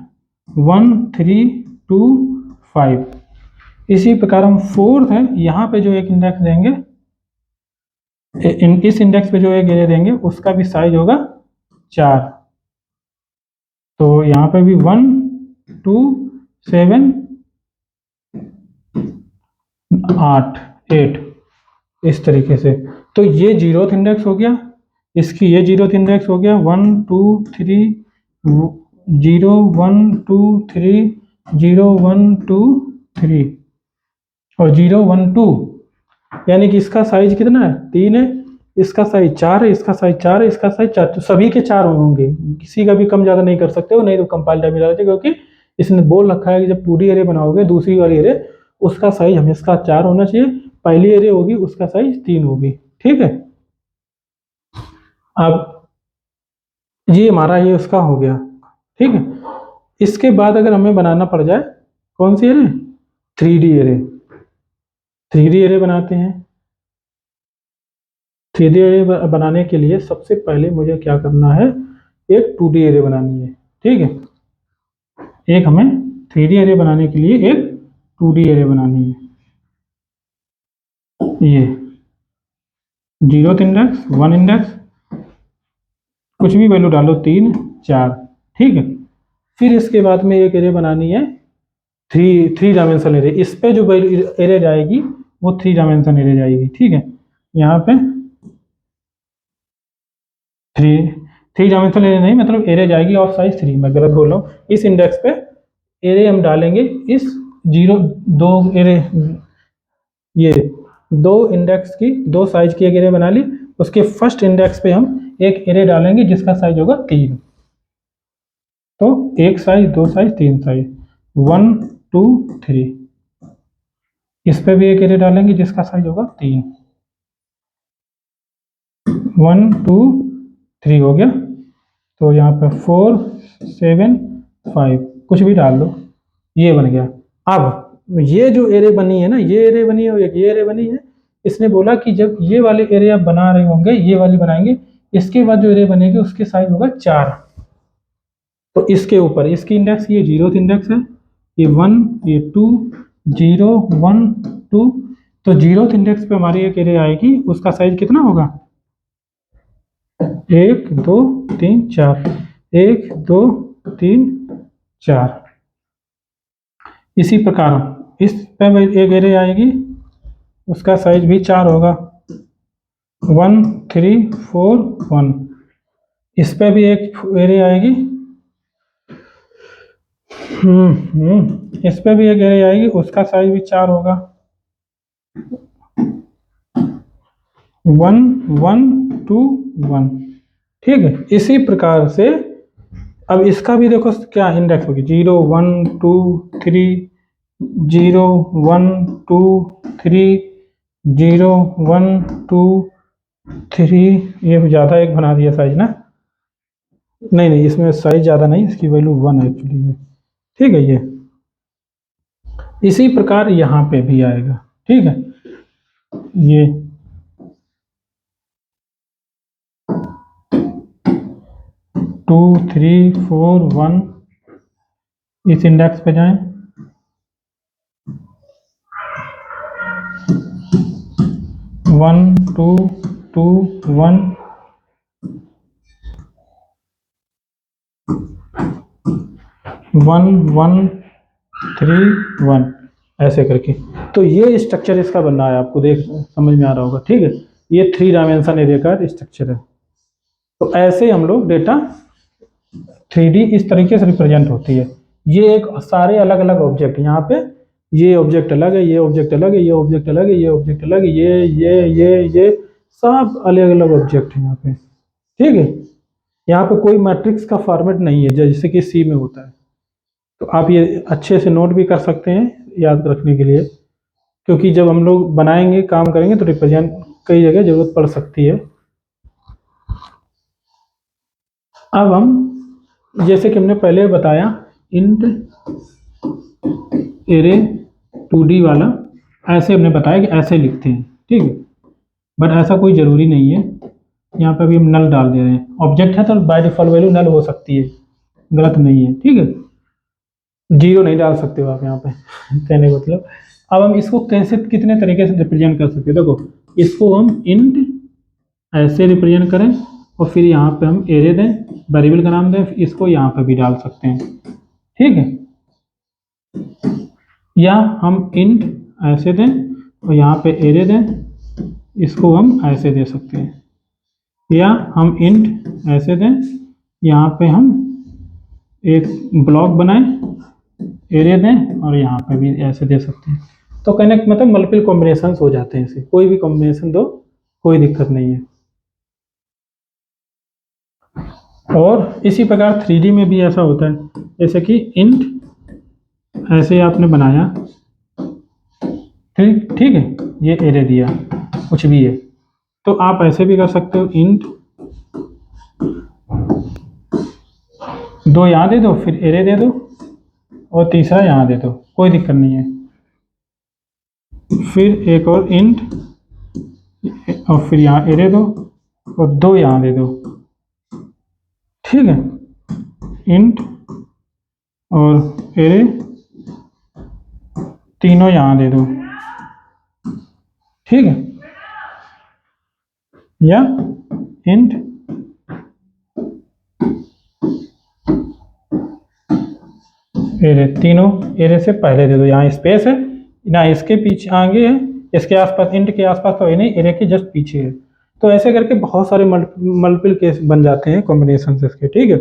1 3 2 5। इसी प्रकार हम फोर्थ है, यहाँ पे जो एक इंडेक्स देंगे, इस इंडेक्स पे जो एक एरे देंगे उसका भी साइज होगा 4। तो यहाँ पे भी 1 2 7 8 8 इस तरीके से। तो ये 0th इंडेक्स हो गया, इसकी ये 0th इंडेक्स हो गया, 1 2 3 0 1 2 3 0 1 2 3 और 0 1 2, यानी कि इसका साइज कितना है, 3 है, इसका साइज 4 है, इसका साइज 4 है, इसका साइज 4, तो सभी के 4 होंगे, किसी का भी कम ज़्यादा नहीं कर सकते हो, नहीं तो कंपाइल टाइम में डाल देते, क्योंकि इसने बोल रखा है कि जब 2D एरे बनाओगे दूसरी वाली एरे उसका साइज हमेशा 4 होना चाहिए, पहली एरे होगी उसका साइज 3 होगी, ठीक है। अब ये हमारा ये उसका हो गया, ठीक है। इसके बाद अगर हमें बनाना पड़ जाए कौन सी array, 3D array, 3D array बनाते हैं। 3D एरे बनाने के लिए सबसे पहले मुझे क्या करना है, एक 2D एरे बनानी है, ठीक है। एक हमें 3D एरे बनाने के लिए एक 2D एरे बनानी है। ये 0th इंडेक्स, 1 इंडेक्स, कुछ भी वैल्यू डालो, 3 4, ठीक है। फिर इसके बाद में एक एरे बनानी है 3 डायमेंशनल एरे, इस पे जो एरे जाएगी वो 3 डायमेंशन एरे जाएगी, ठीक है। यहाँ पे 3 डायमेंशनल एरे नहीं, मतलब एरे जाएगी ऑफ साइज 3, मैं गलत बोल रहा हूँ। इस इंडेक्स पे एरे हम डालेंगे, इस 2 एरे, ये 2 इंडेक्स की 2 साइज की एक एरे बना ली, उसके फर्स्ट इंडेक्स पे हम एक एरे डालेंगे जिसका साइज होगा 3। तो 1 साइज 2 साइज 3 साइज, 1 2 3, इस पे भी एक एरे डालेंगे जिसका साइज होगा 3, 1 2 3 हो गया। तो यहाँ पे 4 7 5 कुछ भी डाल दो, ये बन गया। अब ये जो एरे बनी है ना, ये एरे बनी है और एक ये एरे बनी है, इसने बोला कि जब ये वाले एरे आप बना रहे होंगे, ये वाली बनाएंगे, इसके बाद जो एरे बनेगी उसके साइज होगा 4। तो इसके ऊपर इसकी इंडेक्स, ये 0th इंडेक्स है, ये 1 ये 2 0 1 2, तो 0th इंडेक्स पे हमारी एक एरे आएगी, उसका साइज कितना होगा? 1 2 3 4, 1 2 3 4। इसी प्रकार इस पे एक एरे आएगी, उसका साइज भी 4 होगा, 1 3 4 1। इस पे भी एक एरे आएगी, इस पे भी एक एरे आएगी, उसका साइज भी 4 होगा, 1 1 2 1। ठीक है, इसी प्रकार से अब इसका भी देखो क्या इंडेक्स होगी, 0 1 2 3, 0 1 2 3, 0 1 2 3। ये ज़्यादा एक बना दिया साइज ना, नहीं इसमें साइज ज़्यादा नहीं, इसकी वैल्यू 1 है एक्चुअली ये। ठीक है, ये इसी प्रकार यहाँ पे भी आएगा। ठीक है, ये 2 3 4 1, इस इंडेक्स पे जाएं, 1 2 2 1, 1 1 3 1, ऐसे करके। तो ये स्ट्रक्चर इसका बन रहा है, आपको देख समझ में आ रहा होगा। ठीक है, ये 3 डायमेंशन एरे का स्ट्रक्चर है। तो ऐसे हम लोग डेटा 3D इस तरीके से रिप्रेजेंट होती है। ये एक सारे अलग अलग ऑब्जेक्ट, यहाँ पे ये ऑब्जेक्ट अलग है, ये ऑब्जेक्ट अलग है, ये ऑब्जेक्ट अलग है, ये ऑब्जेक्ट अलग है, ये सब अलग अलग ऑब्जेक्ट है यहाँ पे। ठीक है, यहाँ पे कोई मैट्रिक्स का फॉर्मेट नहीं है जैसे कि सी में होता है। तो आप ये अच्छे से नोट भी कर सकते हैं याद रखने के लिए, क्योंकि जब हम लोग बनाएंगे काम करेंगे तो रिप्रेजेंट कई जगह जरूरत पड़ सकती है। अब हम जैसे कि हमने पहले बताया इंट एरे 2D वाला, ऐसे हमने बताया कि ऐसे लिखते हैं। ठीक है, बट ऐसा कोई ज़रूरी नहीं है। यहाँ पे भी हम नल डाल दे रहे हैं, ऑब्जेक्ट है तो बाय डिफॉल्ट वैल्यू नल हो सकती है, गलत नहीं है। ठीक है, 0 नहीं डाल सकते हो आप यहाँ पे कहने का मतलब। अब हम इसको कैसे कितने तरीके से रिप्रेजेंट कर सकते हैं, देखो इसको हम इंट ऐसे रिप्रेजेंट करें और फिर यहाँ पे हम एरे दें, वेरिएबल का नाम दें, इसको यहाँ पे भी डाल सकते हैं। ठीक है, या हम इंट ऐसे दें और यहाँ पे एरे दें, इसको हम ऐसे दे सकते हैं, या हम इंट ऐसे दें, यहाँ पे हम एक ब्लॉक बनाएं, एरे दें और यहाँ पे भी ऐसे दे सकते हैं। तो कहने का मतलब मल्टीपल कॉम्बिनेशन हो जाते हैं, इसे कोई भी कॉम्बिनेशन दो, कोई दिक्कत नहीं है। और इसी प्रकार 3D में भी ऐसा होता है, जैसे कि इंट ऐसे आपने बनाया, ठीक है, ये एरे दिया कुछ भी है, तो आप ऐसे भी कर सकते हो, इंट 2 यहाँ दे दो, फिर एरे दे दो और तीसरा यहाँ दे दो, कोई दिक्कत नहीं है। फिर एक और इंट और फिर यहाँ एरे दो और 2 यहाँ दे दो। ठीक है, इंट और एरे तीनों यहाँ दे दो। ठीक है, या इंट एरे, तीनों एरे से पहले दे दो, यहाँ स्पेस है ना, इसके पीछे आगे है, इसके आसपास, इंट के आसपास तो है नहीं, एरे के जस्ट पीछे है। तो ऐसे करके बहुत सारे मल्टीपल केस बन जाते हैं कॉम्बिनेशन इसके। ठीक है,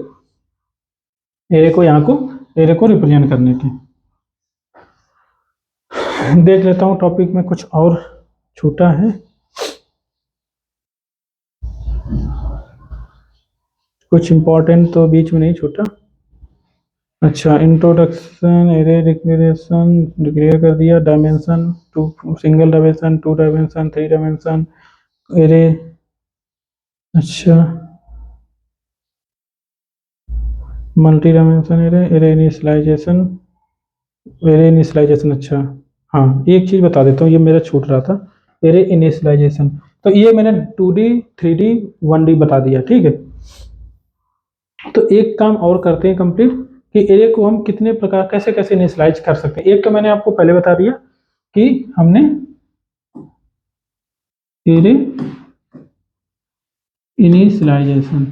एरे को यहाँ को एरे को रिप्रेजेंट करने के। देख लेता हूँ टॉपिक में कुछ और छूटा है, कुछ इंपॉर्टेंट तो बीच में नहीं छूटा। अच्छा, इंट्रोडक्शन, एरे डिक्लेरेशन डिक्लेयर कर दिया, dimension 2 single dimension, 2 dimension, 3 dimension array. अच्छा, multi dimension array, array initialization, array initialization. अच्छा हाँ, एक चीज़ बता देता हूँ, ये मेरा छूट रहा था, एरे इनिशियलाइजेशन। तो ये मैंने 2D 3D 1D बता दिया। ठीक है, तो एक काम और करते हैं कंप्लीट, कि एरे को हम कितने प्रकार कैसे कैसे इनिशियलाइज कर सकते हैं। एक तो मैंने आपको पहले बता दिया कि हमने एरे इनिशियलाइजेशन।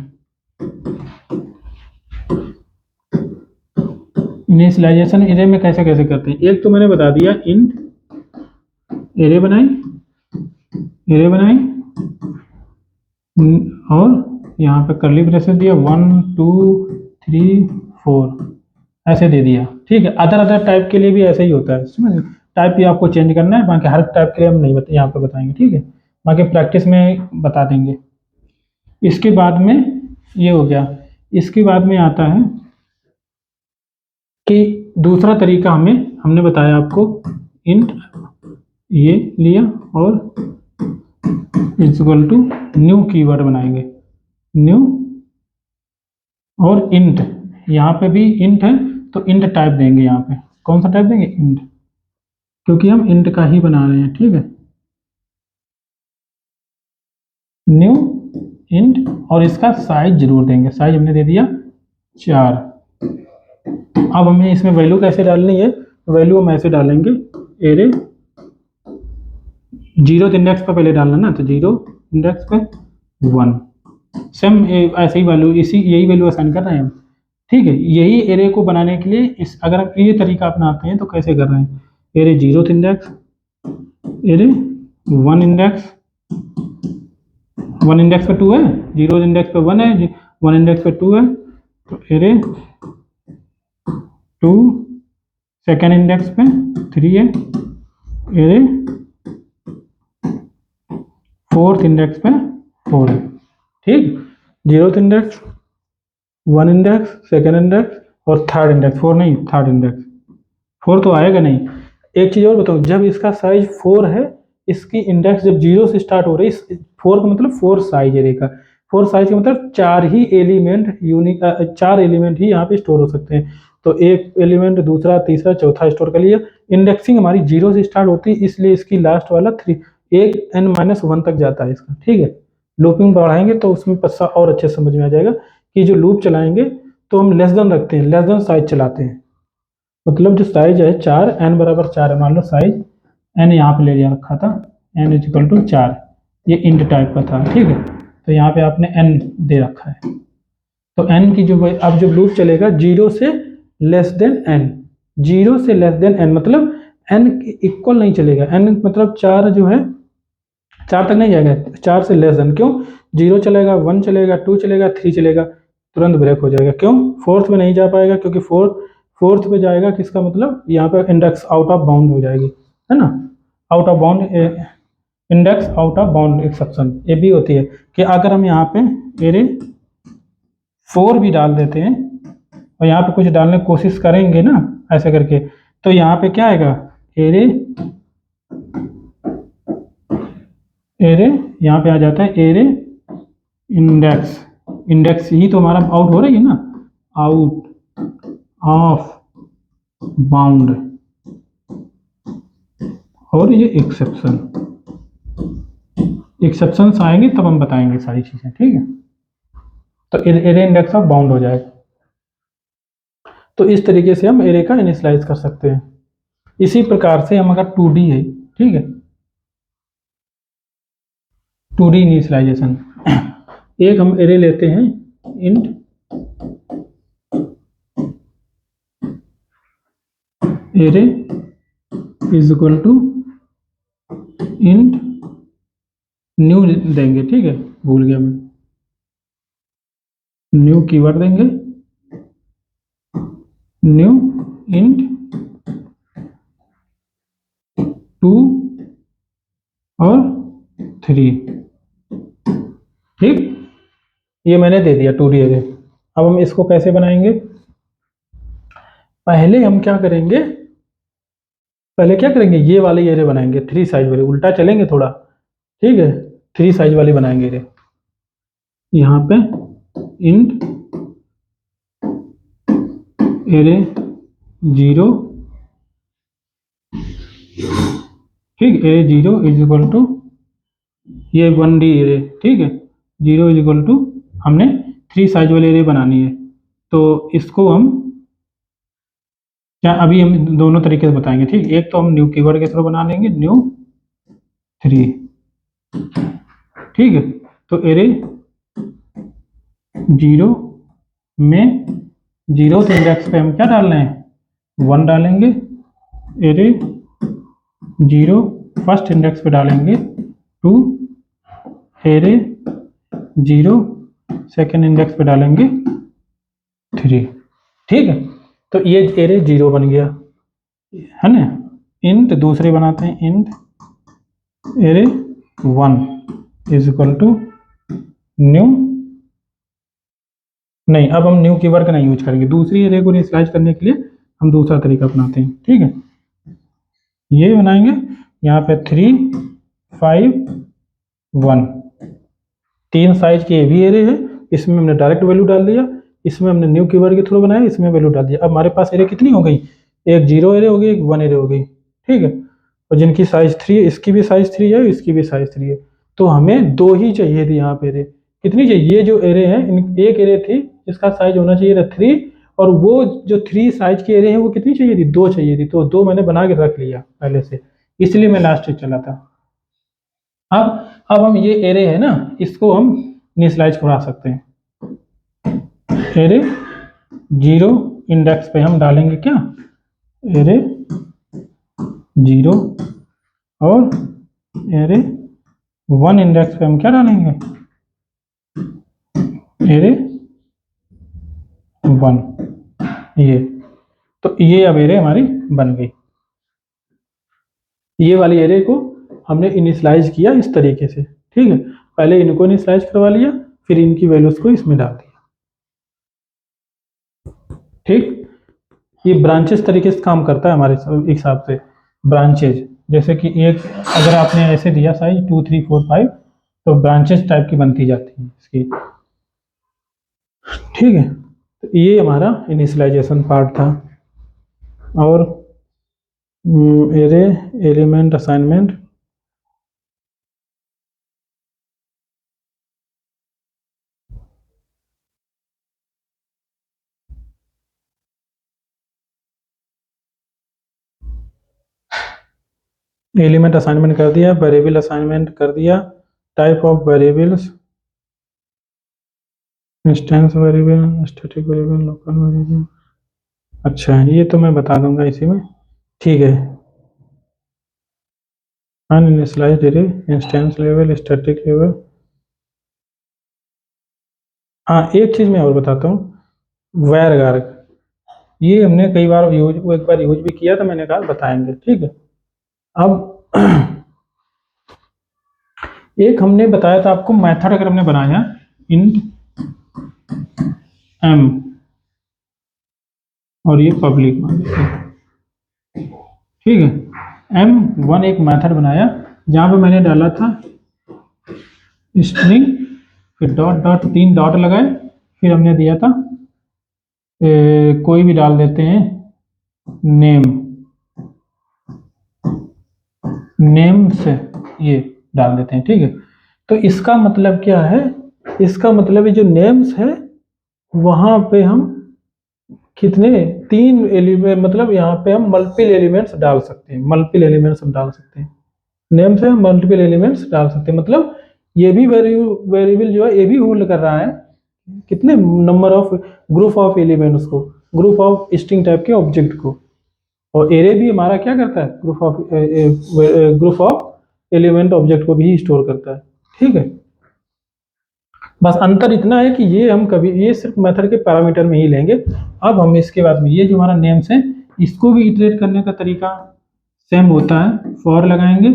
इनिशियलाइजेशन एरे में कैसे कैसे करते हैं, एक तो मैंने बता दिया इंट एरे बनाई, और यहाँ पे कर्ली ब्रेसेस दिया 1 2 3 4 ऐसे दे दिया, ठीक है। अदर टाइप के लिए भी ऐसे ही होता है, समझ, टाइप भी आपको चेंज करना है, बाकी हर टाइप के लिए हम नहीं यहाँ पे बताएंगे, ठीक है, बाकी प्रैक्टिस में बता देंगे। इसके बाद में ये हो गया, इसके बाद में आता है कि दूसरा तरीका हमने बताया आपको, इंट ये लिया और इक्वल टू न्यू कीवर्ड बनाएंगे, न्यू, और इंट, यहाँ पे भी इंट है तो इंट टाइप देंगे, यहाँ पे कौन सा टाइप देंगे, इंट, क्योंकि हम इंट का ही बना रहे हैं, ठीक है, न्यू इंट, और इसका साइज जरूर देंगे, साइज हमने दे दिया 4। अब हमें इसमें वैल्यू कैसे डालनी है, वैल्यू हम ऐसे डालेंगे, एरे 0th इंडेक्स पर पहले डालना ना, तो 0 इंडेक्स पे 1, सेम ऐसे ही वैल्यू, यही वैल्यू असाइन कर रहे हैं हम, ठीक है। यही एरे को बनाने के लिए अगर आप ये तरीका अपनाते हैं तो कैसे कर रहे हैं, array 0th index, array 1 index, 1 index पे 2 है, 0th इंडेक्स पे 1 है, 1 इंडेक्स पे 2 है, तो एरे 2, सेकेंड इंडेक्स पे 3 है, एरे 4th इंडेक्स पे 4 है, ठीक। 0th index, 1 index, second index और थर्ड इंडेक्स, 4 नहीं, थर्ड इंडेक्स, 4 तो आएगा नहीं। एक चीज़ और बताऊँ, जब इसका साइज 4 है, इसकी इंडेक्स जब 0 से स्टार्ट हो रही है, 4 का मतलब 4 साइज एरे का, 4 साइज का मतलब 4 ही एलिमेंट यूनिक, 4 एलिमेंट ही यहाँ पे स्टोर हो सकते हैं, तो एक एलिमेंट, दूसरा, तीसरा, चौथा स्टोर कर लिया। इंडेक्सिंग हमारी 0 से स्टार्ट होती है, इसलिए इसकी लास्ट वाला 3 एक n-1 तक जाता है इसका, ठीक है। लूपिंग बढ़ाएंगे तो उसमें पस्सा और अच्छे समझ में आ जाएगा कि जो लूप चलाएंगे तो हम लेस देन रखते हैं, लेस देन साइज चलाते हैं, मतलब जो साइज है 4, n बराबर 4 है, मान लो साइज n यहाँ पे ले लिया रखा था, n इक्वल टू 4, ये इंट टाइप का था, ठीक है, तो यहाँ पे आपने n दे रखा है, तो n की जो अब जो लूप चलेगा 0 से लेस देन n, 0 से लेस देन n मतलब n इक्वल नहीं चलेगा, n मतलब 4 जो है 4 तक नहीं जाएगा, 4 से लेस देन, क्यों, 0 चलेगा, 1 चलेगा, 2 चलेगा, 3 चलेगा, तुरंत ब्रेक हो जाएगा, क्यों, 4th में नहीं जा पाएगा, क्योंकि 4th पे जाएगा, किसका मतलब यहाँ पे इंडेक्स आउट ऑफ बाउंड हो जाएगी, है ना, out of bound, index out of bound exception ये भी होती है, कि अगर हम यहाँ पे एरे 4 भी डाल देते हैं और यहाँ पे कुछ डालने की कोशिश करेंगे ना ऐसे करके, तो यहाँ पे क्या आएगा, एरे यहाँ पे आ जाता है एरे इंडेक्स, इंडेक्स ही तो हमारा आउट हो रही है ना, आउट ऑफ बाउंड, और ये एक्सेप्शंस आएंगे तब हम बताएंगे सारी चीजें, ठीक है, तो एरे इंडेक्स ऑफ बाउंड हो जाएगा। तो इस तरीके से हम एरे का इनिशियलाइज कर सकते हैं। इसी प्रकार से हम अगर 2D है, ठीक है, 2D इनिशियलाइजेशन, एक हम एरे लेते हैं int array is equal to int new देंगे, ठीक है, भूल गया मैं, न्यू कीवर्ड देंगे, न्यू इंट 2 और 3, ठीक, ये मैंने दे दिया 2D एरे। अब हम इसको कैसे बनाएंगे, पहले हम क्या करेंगे, ये वाले एरे बनाएंगे, 3 साइज वाले, उल्टा चलेंगे थोड़ा, ठीक है, 3 साइज वाले बनाएंगे एरे, यहाँ पे इंट एरे 0, ठीक, एरे 0 इज इक्वल टू ये 1D एरे, ठीक है, 0 इज इक्वल टू, हमने 3 साइज वाले एरे बनानी है, तो इसको हम क्या, अभी हम दोनों तरीके से बताएंगे, ठीक, एक तो हम न्यू कीवर्ड के थ्रू बना लेंगे, न्यू 3, ठीक है। तो एरे 0 में 0th इंडेक्स पे हम क्या डाल रहे हैं, 1 डालेंगे। एरे 0 फर्स्ट इंडेक्स पे डालेंगे 2, एरे 0 सेकेंड इंडेक्स पे डालेंगे 3। ठीक है, तो ये एरे 0 बन गया है ना। इंट दूसरे बनाते हैं, int array 1 is equal to new, नहीं अब हम न्यू कीवर्ड का नहीं यूज करेंगे, दूसरी एरे को इनिशियलाइज करने के लिए हम दूसरा तरीका अपनाते हैं। ठीक है, ये बनाएंगे यहाँ पे 3 5 1, 3 साइज की ये भी एरे है, इसमें हमने डायरेक्ट वैल्यू डाल दिया, इसमें हमने न्यू कीवर्ड के थ्रू बनाया, इसमें वैल्यू डाल दिया। अब हमारे पास एरे कितनी हो गई, एक 0 एरे हो गई, एक 1 एरे हो गई। ठीक है, और जिनकी साइज 3 है, इसकी भी साइज 3 है, इसकी भी साइज 3 है, तो हमें 2 ही चाहिए थी यहाँ पे एरे। कितनी चाहिए, ये जो एरे है एक एरे थी जिसका साइज होना चाहिए था 3, और वो जो 3 साइज की एरे है वो कितनी चाहिए थी, 2 चाहिए थी, तो 2 मैंने बना के रख लिया पहले से, इसलिए मैं लास्ट तक चला था। अब हम ये एरे है ना, इसको हम इनिशियलाइज करा सकते हैं। एरे 0 इंडेक्स पे हम डालेंगे क्या, एरे 0, और एरे 1 इंडेक्स पे हम क्या डालेंगे, एरे 1। ये तो ये अब एरे हमारी बन गई। ये वाली एरे को हमने इनिशियलाइज किया इस तरीके से। ठीक है, पहले इनको इनिशियलाइज करवा लिया, फिर इनकी वैल्यूज को इसमें डाल दिया। ठीक, ये ब्रांचेस तरीके से काम करता है हमारे हिसाब से, ब्रांचेज, जैसे कि एक अगर आपने ऐसे दिया साइज 2 3 4 5, तो ब्रांचेस टाइप की बनती जाती हैं इसकी। ठीक है, तो ये हमारा इनिशियलाइजेशन पार्ट था। और array element assignment, element assignment कर दिया, वेरिएबल असाइनमेंट कर दिया, type of variables, instance variable, static variable, local variable. अच्छा, ये तो मैं बता दूंगा इसी में। ठीक है, uninitialized array, instance level, static level. हाँ, एक चीज़ मैं और बताता हूँ, वैरगार, ये हमने कई बार यूज, वो एक बार यूज भी किया था, मैंने कहा बताएंगे। ठीक है, अब एक हमने बताया था आपको मेथड, अगर हमने बनाया इंट एम, और ये पब्लिक मान लेते हैं। ठीक है, M1 एक मेथड बनाया जहां पे मैंने डाला था स्ट्रिंग, फिर डॉट डॉट 3 डॉट लगाए, फिर हमने दिया था कोई भी डाल देते हैं नेम, नेम से ये डाल देते हैं। ठीक है, तो इसका मतलब क्या है, इसका मतलब ये जो नेम्स है वहां पे हम कितने, 3 एलिमेंट, मतलब यहाँ पे हम मल्टीपल एलिमेंट्स डाल सकते हैं, मल्टीपल एलिमेंट्स हम डाल सकते हैं, नेम से हम मल्टीपल एलिमेंट्स डाल सकते हैं। मतलब ये भी वेरिएबल जो है ये भी होल्ड कर रहा है कितने number of, group of elements को, ग्रुप ऑफ स्ट्रिंग टाइप के ऑब्जेक्ट को, और एरे भी हमारा क्या करता है, ग्रुप ऑफ एलिमेंट ऑब्जेक्ट को भी स्टोर करता है। ठीक है, बस अंतर इतना है कि ये हम कभी, ये सिर्फ मेथड के पैरामीटर में ही लेंगे। अब हम इसके बाद में ये जो हमारा नेम्स है इसको भी इटरेट करने का तरीका सेम होता है, फॉर लगाएंगे,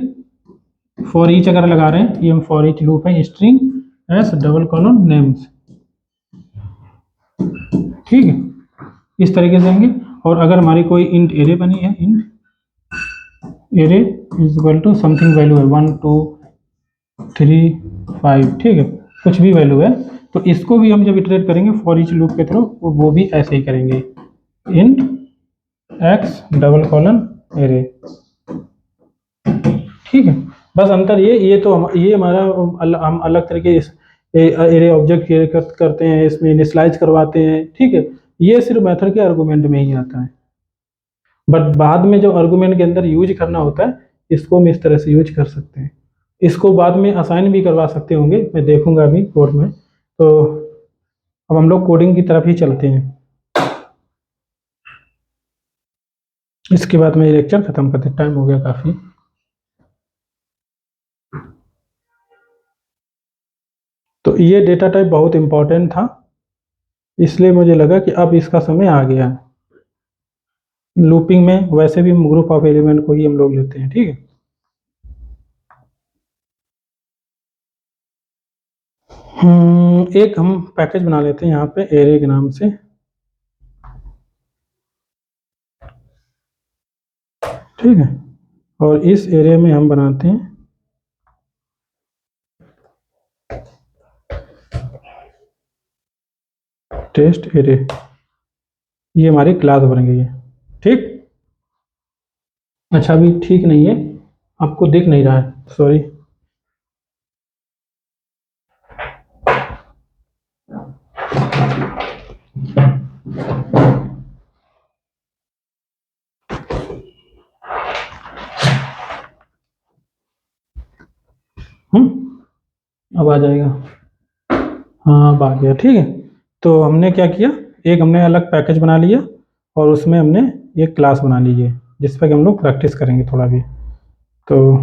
फॉर ईच अगर लगा रहे हैं, ये हम फॉर ईच लूप है, string S double colon names. ठीक है, इस तरीके से देंगे। और अगर हमारी कोई इंट एरे बनी है, int array is equal to something value है 1 2 3 5, ठीक है, कुछ भी वैल्यू है, तो इसको भी हम जब इटरेट करेंगे फॉर ईच लूप के थ्रू, वो भी ऐसे ही करेंगे, int x double colon array. ठीक है, बस अंतर ये तो ये हमारा हम अलग तरीके एरे ऑब्जेक्ट क्रिएट करते हैं, इसमें इनिशियलाइज करवाते हैं। ठीक है, ये सिर्फ मेथड के आर्गुमेंट में ही आता है, बट बाद में जो आर्गुमेंट के अंदर यूज करना होता है इसको हम इस तरह से यूज कर सकते हैं। इसको बाद में असाइन भी करवा सकते होंगे, मैं देखूंगा अभी कोड में। तो अब हम लोग कोडिंग की तरफ ही चलते हैं, इसके बाद मैं ये लेक्चर खत्म करते, टाइम हो गया काफ़ी। तो ये डेटा टाइप बहुत इम्पोर्टेंट था, इसलिए मुझे लगा कि अब इसका समय आ गया है। लूपिंग में वैसे भी ग्रुप ऑफ एलिमेंट को ही हम लोग लेते हैं, ठीक है। एक हम पैकेज बना लेते हैं यहाँ पे एरे के नाम से, ठीक है। और इस एरे में हम बनाते हैं टेस्ट एरे, ये हमारी क्लास बन गई है, ठीक। अच्छा अभी ठीक नहीं है, आपको दिख नहीं रहा है, सॉरी। अब आ जाएगा, हाँ अब आ गया, ठीक है। तो हमने क्या किया, एक हमने अलग पैकेज बना लिया और उसमें हमने एक क्लास बना ली है जिस पर हम लोग प्रैक्टिस करेंगे थोड़ा भी। तो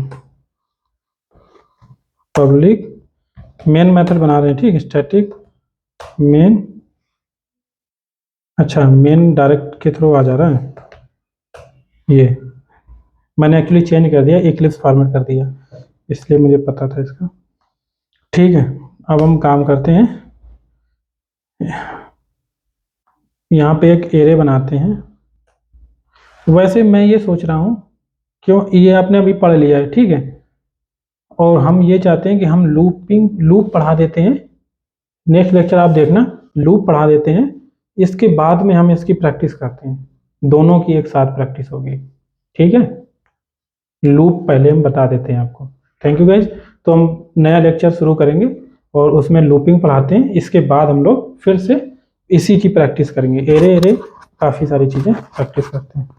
पब्लिक मेन मेथड बना रहे हैं, ठीक है, स्टैटिक मेन। अच्छा मेन डायरेक्ट के थ्रू आ जा रहा है, ये मैंने एक्चुअली चेंज कर दिया, इक्लिप्स फॉर्मेट कर दिया, इसलिए मुझे पता था इसका, ठीक है। अब हम काम करते हैं, यहाँ पे एक एरे बनाते हैं। वैसे मैं ये सोच रहा हूँ, क्यों, ये आपने अभी पढ़ लिया है, ठीक है, और हम ये चाहते हैं कि हम लूप पढ़ा देते हैं। नेक्स्ट लेक्चर आप देखना, लूप पढ़ा देते हैं, इसके बाद में हम इसकी प्रैक्टिस करते हैं, दोनों की एक साथ प्रैक्टिस होगी, ठीक है। लूप पहले हम बता देते हैं आपको। Thank you guys. तो हम नया लेक्चर शुरू करेंगे और उसमें लूपिंग पढ़ाते हैं, इसके बाद हम लोग फिर से इसी की प्रैक्टिस करेंगे, एरे काफ़ी सारी चीज़ें प्रैक्टिस करते हैं।